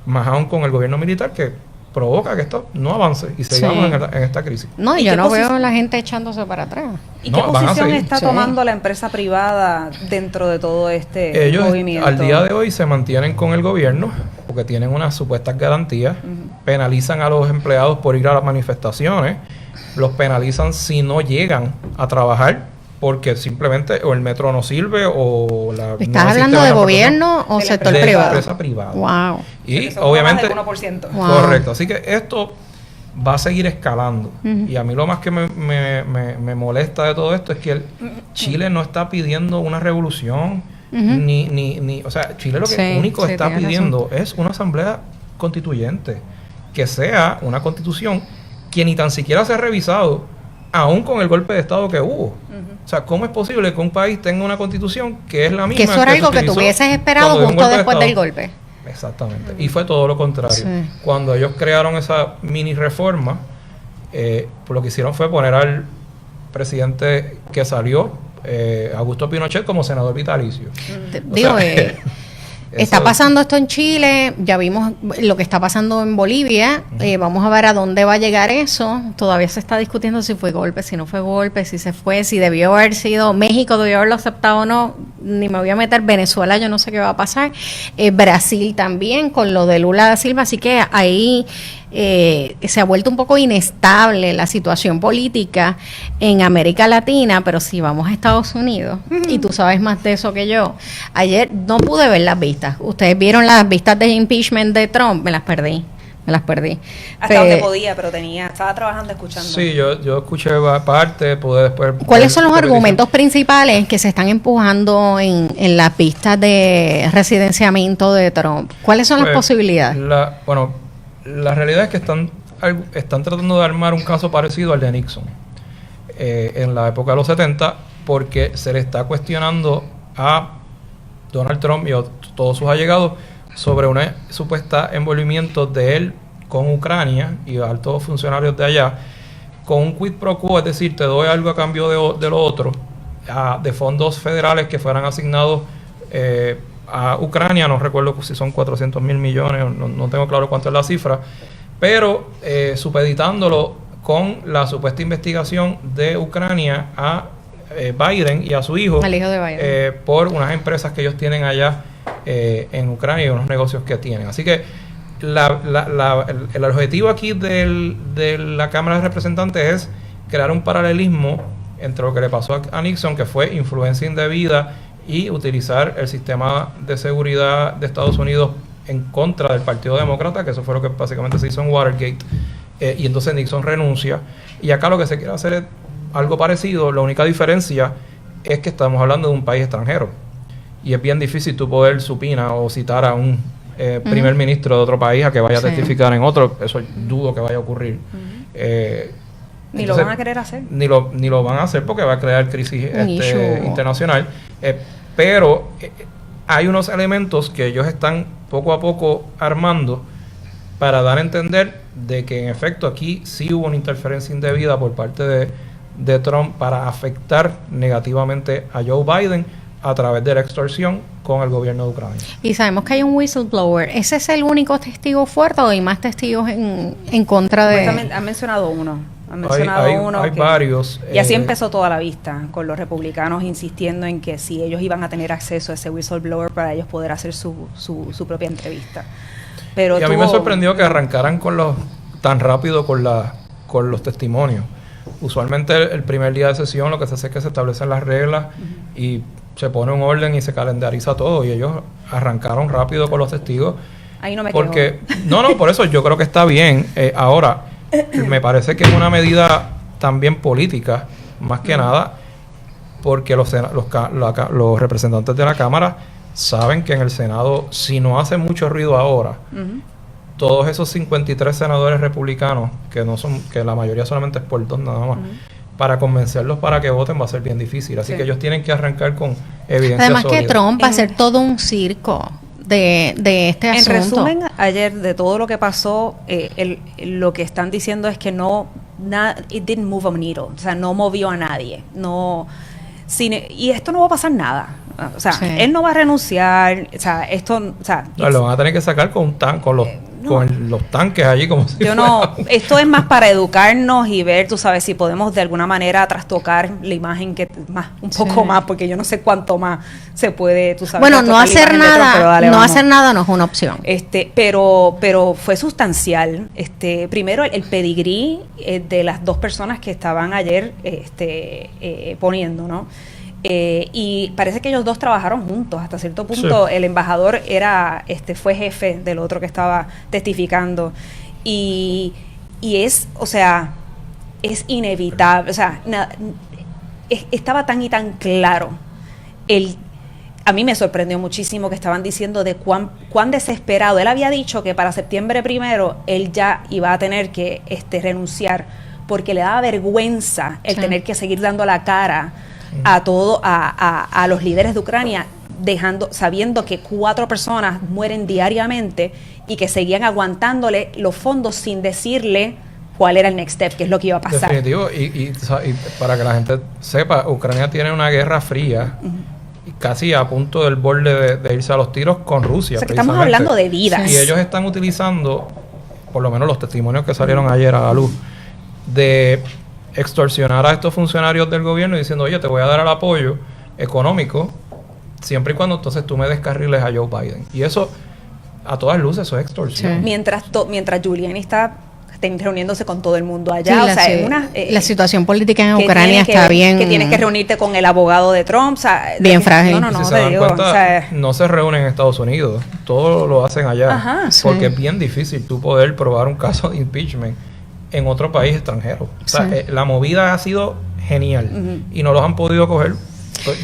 más aún con el gobierno militar, que provoca que esto no avance y sigamos en esta crisis. No, y yo no veo a la gente echándose para atrás. ¿Y qué posición está tomando la empresa privada dentro de todo este movimiento? Al día de hoy se mantienen con el gobierno porque tienen unas supuestas garantías, penalizan a los empleados por ir a las manifestaciones, los penalizan si no llegan a trabajar, porque simplemente o el metro no sirve o la... ¿Estás hablando de gobierno o sector privado? De la empresa privada. Wow. Y obviamente... Más del 1%. Wow. Correcto. Así que esto va a seguir escalando. Y a mí lo más que me molesta de todo esto es que Chile no está pidiendo una revolución, o sea, Chile lo que único está pidiendo es una asamblea constituyente, que sea una constitución que ni tan siquiera se ha revisado, aún con el golpe de Estado que hubo. O sea, ¿cómo es posible que un país tenga una constitución que es la misma? Que eso era algo que tú hubieses esperado justo después del golpe. Exactamente. Y fue todo lo contrario. Sí. Cuando ellos crearon esa mini reforma, pues lo que hicieron fue poner al presidente que salió, Augusto Pinochet, como senador vitalicio. Digo, está pasando esto en Chile, ya vimos lo que está pasando en Bolivia, vamos a ver a dónde va a llegar eso. Todavía se está discutiendo si fue golpe, si no fue golpe, si se fue, si debió haber sido, México debió haberlo aceptado o no, ni me voy a meter. Venezuela, yo no sé qué va a pasar. Brasil también, con lo de Lula da Silva, así que ahí se ha vuelto un poco inestable la situación política en América Latina. Pero si vamos a Estados Unidos, y tú sabes más de eso que yo, ayer no pude ver las vistas. Ustedes vieron las vistas de impeachment de Trump, me las perdí. Hasta donde podía, pero estaba trabajando, escuchando. Sí, yo escuché parte, pude después... ¿Cuáles son los argumentos principales que se están empujando en las vistas de residenciamiento de Trump? ¿Cuáles son las posibilidades? La realidad es que están tratando de armar un caso parecido al de Nixon en la época de los 70, porque se le está cuestionando a Donald Trump y a todos sus allegados sobre un supuesto envolvimiento de él con Ucrania y altos funcionarios de allá, con un quid pro quo, es decir, te doy algo a cambio de lo otro, de fondos federales que fueran asignados a Ucrania. No recuerdo si son 400 mil millones, no tengo claro cuánto es la cifra, pero supeditándolo con la supuesta investigación de Ucrania a Biden y a su hijo, al hijo de Biden, por unas empresas que ellos tienen allá en Ucrania y unos negocios que tienen. Así que el objetivo aquí de la Cámara de Representantes es crear un paralelismo entre lo que le pasó a Nixon, que fue influencia indebida, y utilizar el sistema de seguridad de Estados Unidos en contra del Partido Demócrata, que eso fue lo que básicamente se hizo en Watergate, y entonces Nixon renuncia. Y acá lo que se quiere hacer es algo parecido. La única diferencia es que estamos hablando de un país extranjero, y es bien difícil tú poder supina o citar a un primer ministro de otro país a que vaya a testificar en otro. Eso dudo que vaya a ocurrir. Ni entonces, lo van a querer hacer. Ni lo van a hacer, porque va a crear crisis internacional. Pero hay unos elementos que ellos están poco a poco armando para dar a entender de que en efecto aquí sí hubo una interferencia indebida por parte de Trump para afectar negativamente a Joe Biden, a través de la extorsión con el gobierno de Ucrania. Y sabemos que hay un whistleblower. ¿Ese es el único testigo fuerte o hay más testigos en contra de...? Han mencionado uno. Han mencionado Hay varios. Y así empezó toda la vista, con los republicanos insistiendo en que si ellos iban a tener acceso a ese whistleblower para ellos poder hacer su propia entrevista. Pero y a mí me sorprendió que arrancaran tan rápido con los testimonios. Usualmente el primer día de sesión lo que se hace es que se establecen las reglas y se pone un orden y se calendariza todo, y ellos arrancaron rápido con los testigos. Ahí no me porque no, por eso yo creo que está bien. Ahora, me parece que es una medida también política, más que nada, porque los representantes de la Cámara saben que en el Senado, si no hace mucho ruido ahora, todos esos 53 senadores republicanos, que la mayoría solamente es por 2 nada más, para convencerlos para que voten va a ser bien difícil. Así que ellos tienen que arrancar con evidencia Además sólida. que Trump va a hacer todo un circo de este asunto. En resumen, ayer, de todo lo que pasó, lo que están diciendo es que it didn't move a needle, o sea, no movió a nadie. Y esto no va a pasar nada. O sea, él no va a renunciar. O sea, lo van a tener que sacar con los tanques allí como si esto es más para educarnos y ver, tú sabes, si podemos de alguna manera trastocar la imagen un poco más, porque yo no sé cuánto más se puede, tú sabes. Bueno, no hacer nada no es una opción. Pero fue sustancial. Primero el pedigrí de las 2 personas que estaban ayer poniendo, ¿no? Y parece que ellos 2 trabajaron juntos hasta cierto punto. Sí. El embajador fue jefe del otro que estaba testificando, y es inevitable, o sea, estaba tan y tan claro. A mí me sorprendió muchísimo que estaban diciendo de cuán desesperado. Él había dicho que para septiembre 1 él ya iba a tener que renunciar, porque le daba vergüenza el tener que seguir dando la cara a los líderes de Ucrania, sabiendo que 4 personas mueren diariamente y que seguían aguantándole los fondos sin decirle cuál era el next step, qué es lo que iba a pasar. Definitivo, y para que la gente sepa, Ucrania tiene una guerra fría, casi a punto del borde de irse a los tiros con Rusia. O sea, que estamos hablando de vidas. Y ellos están utilizando, por lo menos los testimonios que salieron ayer a la luz, de extorsionar a estos funcionarios del gobierno diciendo, oye, te voy a dar el apoyo económico siempre y cuando entonces tú me descarriles a Joe Biden. Y eso, a todas luces, eso es extorsión. Sí. Mientras Giuliani está reuniéndose con todo el mundo allá. Sí, la situación política en Ucrania está bien... Que tienes que reunirte con el abogado de Trump. Bien frágil. Si se dan cuenta, no se reúnen en Estados Unidos. Todo lo hacen allá. Porque es bien difícil tú poder probar un caso de impeachment en otro país extranjero. O sea, la movida ha sido genial y no los han podido coger.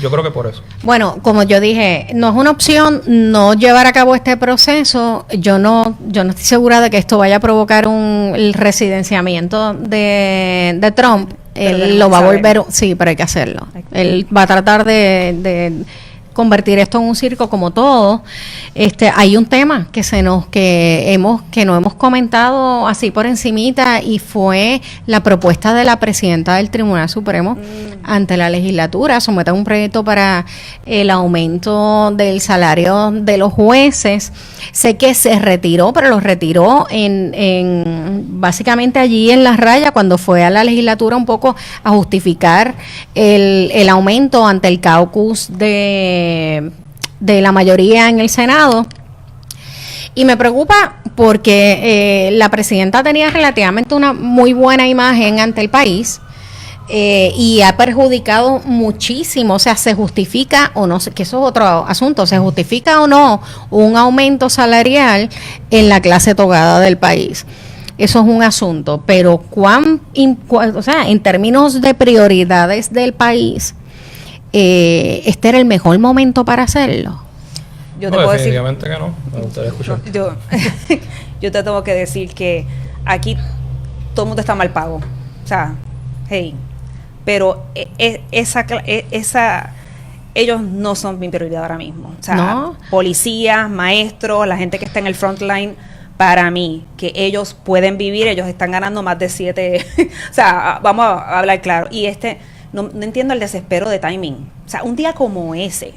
Yo creo que por eso. Bueno, como yo dije, no es una opción no llevar a cabo este proceso. Yo no estoy segura de que esto vaya a provocar el residenciamiento de Trump. Él lo va a volver, sí, pero hay que hacerlo. Él va a tratar de convertir esto en un circo como todo. Hay un tema que no hemos comentado así por encimita, y fue la propuesta de la presidenta del Tribunal Supremo ante la legislatura. Somete un proyecto para el aumento del salario de los jueces. Sé que se retiró, pero lo retiró básicamente allí en la raya, cuando fue a la legislatura un poco a justificar el aumento ante el caucus de la mayoría en el Senado. Y me preocupa porque la presidenta tenía relativamente una muy buena imagen ante el país, y ha perjudicado muchísimo. O sea, se justifica o no, que eso es otro asunto, se justifica o no un aumento salarial en la clase togada del país. Eso es un asunto, pero en términos de prioridades del país, este era el mejor momento para hacerlo. Yo te puedo decir, definitivamente que no. Me gustaría escuchar. Yo te tengo que decir que aquí todo el mundo está mal pago. O sea, hey, pero ellos no son mi prioridad ahora mismo. O sea, ¿no? Policías, maestros, la gente que está en el frontline, para mí, que ellos pueden vivir, ellos están ganando más de 7. O sea, vamos a hablar claro. Y no entiendo el desespero de timing. O sea, un día como ese,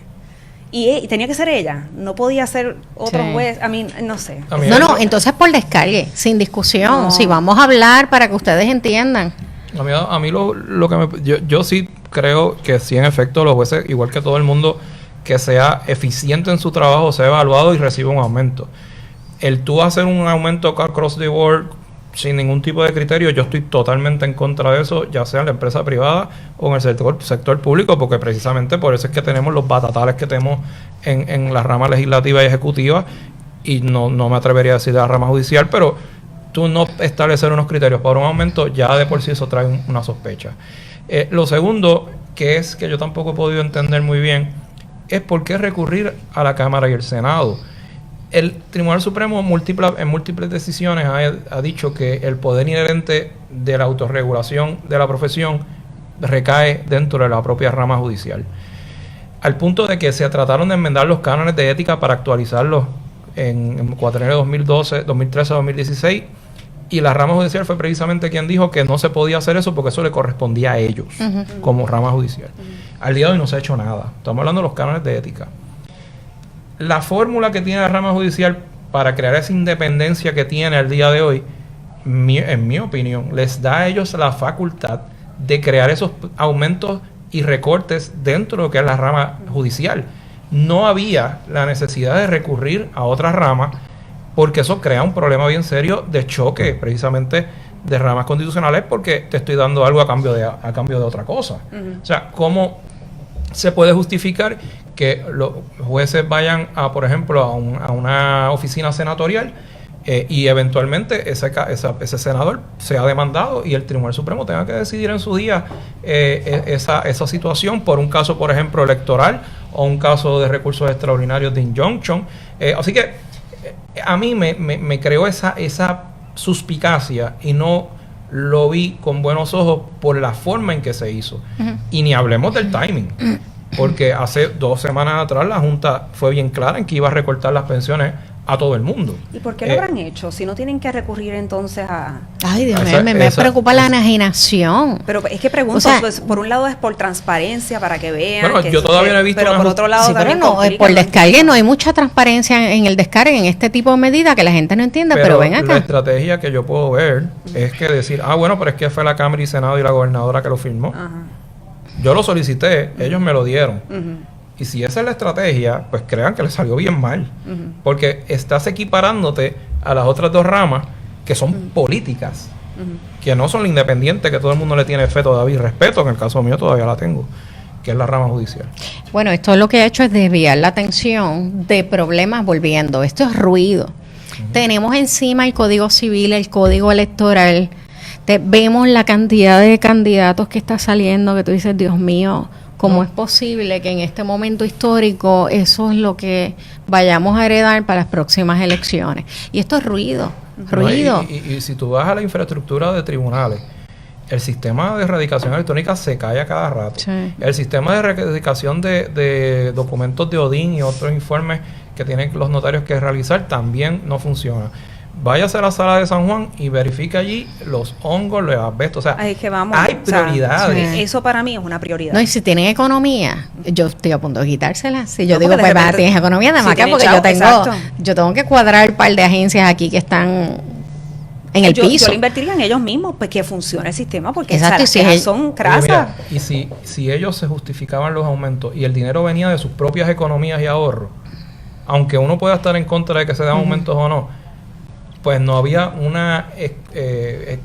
Y tenía que ser ella, no podía ser otro Sí. juez, a mí, no sé. A mí No, entonces por descargue, sin discusión. No. Si vamos a hablar para que ustedes entiendan. A mí lo que yo sí creo que sí, en efecto, los jueces, igual que todo el mundo, que sea eficiente en su trabajo, sea evaluado y reciba un aumento. El tú hacer un aumento across the board sin ningún tipo de criterio, yo estoy totalmente en contra de eso, ya sea en la empresa privada o en el sector público, porque precisamente por eso es que tenemos los batatales que tenemos en la rama legislativa y ejecutiva, y no me atrevería a decir de la rama judicial, pero tú no establecer unos criterios para un aumento, ya de por sí eso trae una sospecha. Lo segundo, que es que yo tampoco he podido entender muy bien, es por qué recurrir a la Cámara y el Senado. El Tribunal Supremo en múltiples decisiones ha dicho que el poder inherente de la autorregulación de la profesión recae dentro de la propia rama judicial. Al punto de que se trataron de enmendar los cánones de ética para actualizarlos en cuatrienio 2013-2016, y la rama judicial fue precisamente quien dijo que no se podía hacer eso porque eso le correspondía a ellos como rama judicial. Al día de hoy no se ha hecho nada. Estamos hablando de los cánones de ética. La fórmula que tiene la rama judicial para crear esa independencia que tiene al día de hoy, en mi opinión, les da a ellos la facultad de crear esos aumentos y recortes dentro de lo que es la rama judicial. No había la necesidad de recurrir a otra rama, porque eso crea un problema bien serio de choque precisamente de ramas constitucionales, porque te estoy dando algo a cambio de otra cosa. O sea, ¿cómo se puede justificar que los jueces vayan por ejemplo, a una oficina senatorial y eventualmente ese senador sea demandado y el Tribunal Supremo tenga que decidir en su día esa situación por un caso, por ejemplo, electoral o un caso de recursos extraordinarios de injunction? Así que a mí me creó esa suspicacia y no lo vi con buenos ojos por la forma en que se hizo. Y ni hablemos del timing, porque hace 2 semanas atrás la Junta fue bien clara en que iba a recortar las pensiones a todo el mundo. ¿Y por qué lo habrán hecho? Si no tienen que recurrir entonces a... Ay, Dios mío, me preocupa la enajenación. Pero es que pregunto, O sea, pues, por un lado es por transparencia, para que vean... Bueno, que yo eso todavía se- no he visto Pero una por otro lado Sí, pero también no, complica, por ¿no? descargue no hay mucha transparencia en el descargue, en este tipo de medidas que la gente no entiende, pero ven la acá. estrategia que yo puedo ver es que decir, bueno, pero es que fue la Cámara y Senado y la gobernadora que lo firmó. Ajá. Yo lo solicité, ellos me lo dieron. Ujú. Y si esa es la estrategia, pues crean que le salió bien mal. Porque estás equiparándote a las otras 2 ramas que son políticas, que no son la independiente, que todo el mundo le tiene fe todavía y respeto, en el caso mío todavía la tengo, que es la rama judicial. Bueno, esto lo que ha hecho es desviar la atención de problemas volviendo. Esto es ruido. Tenemos encima el Código Civil, el Código Electoral. Vemos la cantidad de candidatos que está saliendo, que tú dices, Dios mío, ¿cómo es posible que en este momento histórico eso es lo que vayamos a heredar para las próximas elecciones? Y esto es ruido, ruido. No, y si tú vas a la infraestructura de tribunales, el sistema de erradicación electrónica se cae a cada rato. Sí. El sistema de erradicación de documentos de ODIN y otros informes que tienen los notarios que realizar también no funciona. Váyase a la sala de San Juan y verifique allí los hongos, los asbestos. O sea, Ay, es que vamos, hay o sea, prioridades. sí. Eso para mí es una prioridad. No, y si tienen economía, yo estoy a punto de quitársela. Si yo No, digo, porque de pues va, repente- tienes economía, nada si más que tienen porque chavo, exacto. yo tengo que cuadrar un par de agencias aquí que están en el yo piso. lo invertiría en ellos mismos, pues que funcione el sistema, porque Exacto, esas y si quejas es- son Oye, crasas. mira, y si ellos se justificaban los aumentos y el dinero venía de sus propias economías y ahorros, aunque uno pueda estar en contra de que se den aumentos o no, pues no había una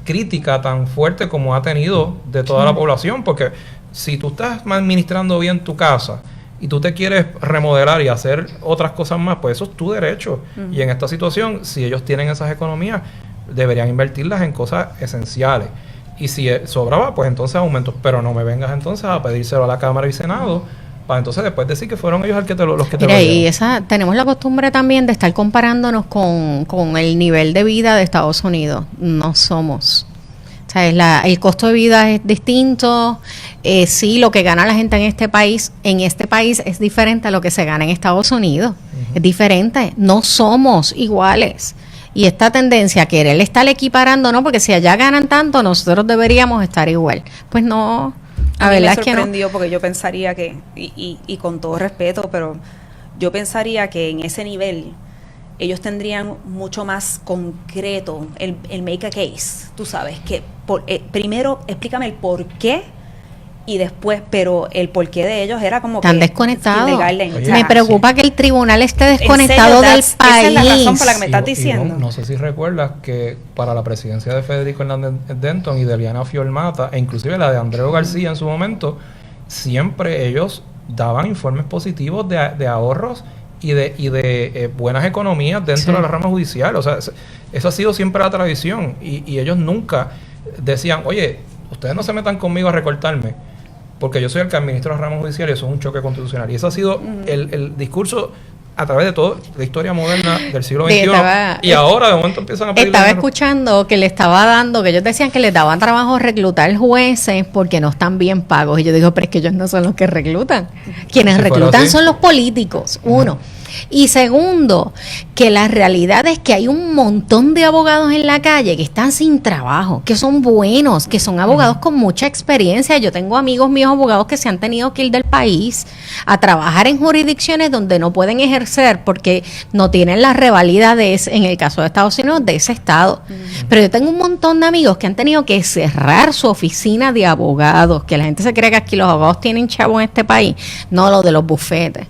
crítica tan fuerte como ha tenido de toda la población, porque si tú estás administrando bien tu casa y tú te quieres remodelar y hacer otras cosas más, pues eso es tu derecho. Y en esta situación, si ellos tienen esas economías, deberían invertirlas en cosas esenciales. Y si sobraba, pues entonces aumentos. Pero no me vengas entonces a pedírselo a la Cámara y Senado para entonces después decir que fueron ellos los que te lo Mira, y dieron. tenemos la costumbre también de estar comparándonos con el nivel de vida de Estados Unidos. No somos. O sea, el costo de vida es distinto. Sí, lo que gana la gente en este país es diferente a lo que se gana en Estados Unidos. Es diferente. No somos iguales. Y esta tendencia a querer estar equiparando, ¿no? Porque si allá ganan tanto, nosotros deberíamos estar igual. Pues no. A La mí me verdad es que no. sorprendió porque yo pensaría que, y con todo respeto, pero yo pensaría que en ese nivel ellos tendrían mucho más concreto el make a case, tú sabes, que primero explícame el por qué y después, pero el porqué de ellos era como están que desconectados. Oye, Me preocupa que el tribunal esté desconectado del país. Esa es la razón por la que me estás diciendo. No sé si recuerdas que para la presidencia de Federico Hernández Denton y de Eliana Fiormata, e inclusive la de Andreu García en su momento, siempre ellos daban informes positivos de ahorros y de buenas economías dentro de la rama judicial. O sea, eso ha sido siempre la tradición. Y ellos nunca decían, oye, ustedes no se metan conmigo a recortarme, porque yo soy el que administra la rama judicial y eso es un choque constitucional. Y eso ha sido el discurso a través de toda la historia moderna del siglo XXI. Y ahora de momento empiezan a pedir Estaba escuchando que le estaba dando, que ellos decían que les daban trabajo reclutar jueces porque no están bien pagos. Y yo digo, pero es que ellos no son los que reclutan. Quienes reclutan son los políticos, uno. Y segundo, que la realidad es que hay un montón de abogados en la calle que están sin trabajo, que son buenos, que son abogados con mucha experiencia. Yo tengo amigos míos abogados que se han tenido que ir del país a trabajar en jurisdicciones donde no pueden ejercer porque no tienen la revalida en el caso de Estados Unidos, de ese estado. Pero yo tengo un montón de amigos que han tenido que cerrar su oficina de abogados, que la gente se cree que aquí los abogados tienen chavo en este país, no los de los bufetes.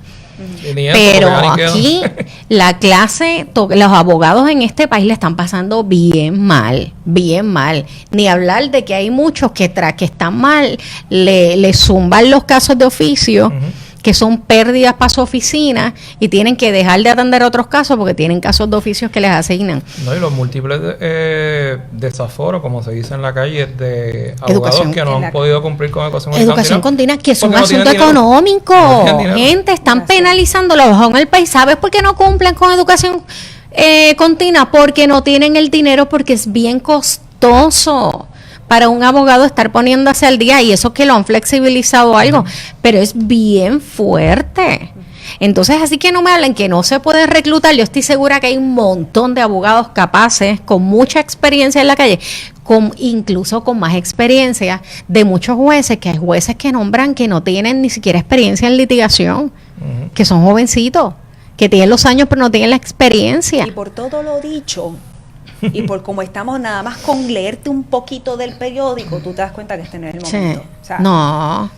Pero aquí la clase, los abogados en este país le están pasando bien mal, bien mal. Ni hablar de que hay muchos que están mal, le zumban los casos de oficio, que son pérdidas para su oficina y tienen que dejar de atender otros casos porque tienen casos de oficios que les asignan. No, y los múltiples desaforos, como se dice en la calle, de abogados que no han podido cumplir con educación continua, que es un asunto económico. Gente, están penalizando los bajos en el país. ¿Sabes por qué no cumplen con educación continua? Porque no tienen el dinero, porque es bien costoso para un abogado estar poniéndose al día, y eso que lo han flexibilizado algo, pero es bien fuerte. Entonces, así que no me hablen que no se pueden reclutar. Yo estoy segura que hay un montón de abogados capaces, con mucha experiencia en la calle, incluso con más experiencia de muchos jueces, que hay jueces que nombran que no tienen ni siquiera experiencia en litigación, que son jovencitos, que tienen los años pero no tienen la experiencia. Y por todo lo dicho, y por como estamos nada más con leerte un poquito del periódico, tú te das cuenta que este no es el momento. O sea, no.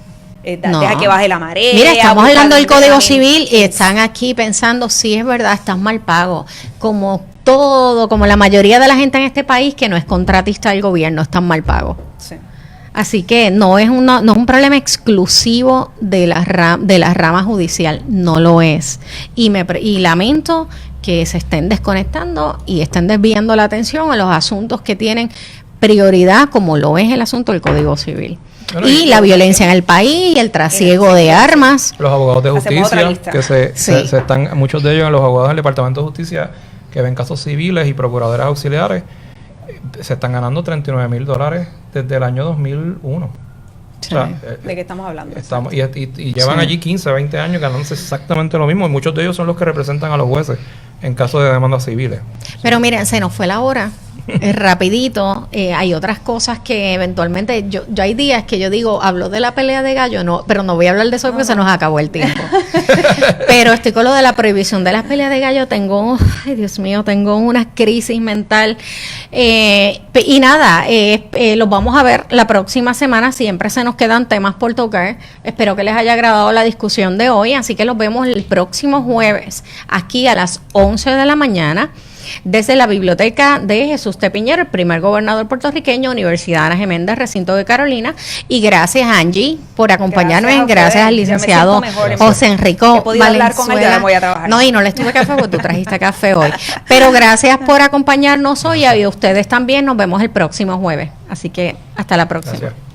Deja que baje la marea. Mira, estamos hablando del Código Civil y están aquí pensando, sí, es verdad, están mal pagos. Como la mayoría de la gente en este país que no es contratista del gobierno, están mal pagos. Sí. Así que no es un problema exclusivo de la rama judicial, no lo es. Y lamento que se estén desconectando y estén desviando la atención a los asuntos que tienen prioridad, como lo es el asunto del Código Civil. Bueno, y la violencia en el país y el trasiego de armas. Los abogados de justicia, que se están, muchos de ellos, los abogados del Departamento de Justicia, que ven casos civiles y procuradores auxiliares, se están ganando $39,000 desde el año 2001. Sí. O sea, ¿de qué estamos hablando? Y llevan allí 15, 20 años ganándose exactamente lo mismo, y muchos de ellos son los que representan a los jueces en caso de demandas civiles. Pero miren, se nos fue la hora. Rapidito, hay otras cosas que eventualmente yo hay días que yo digo, hablo de la pelea de gallo, pero no voy a hablar de eso porque se nos acabó el tiempo. Pero estoy con lo de la prohibición de las peleas de gallo, tengo una crisis mental, y nada, los vamos a ver la próxima semana. Siempre se nos quedan temas por tocar. Espero que les haya agradado la discusión de hoy, así que los vemos el próximo jueves aquí a las 11 de la mañana desde la biblioteca de Jesús T. Piñero, el primer gobernador puertorriqueño, Universidad Ana Geméndez, Recinto de Carolina. Y gracias, Angie, por acompañarnos. Gracias al licenciado José Enrico Valenzuela. No, y no les tuve café porque tú trajiste café hoy. Pero gracias por acompañarnos hoy, y a ustedes también. Nos vemos el próximo jueves. Así que hasta la próxima. Gracias.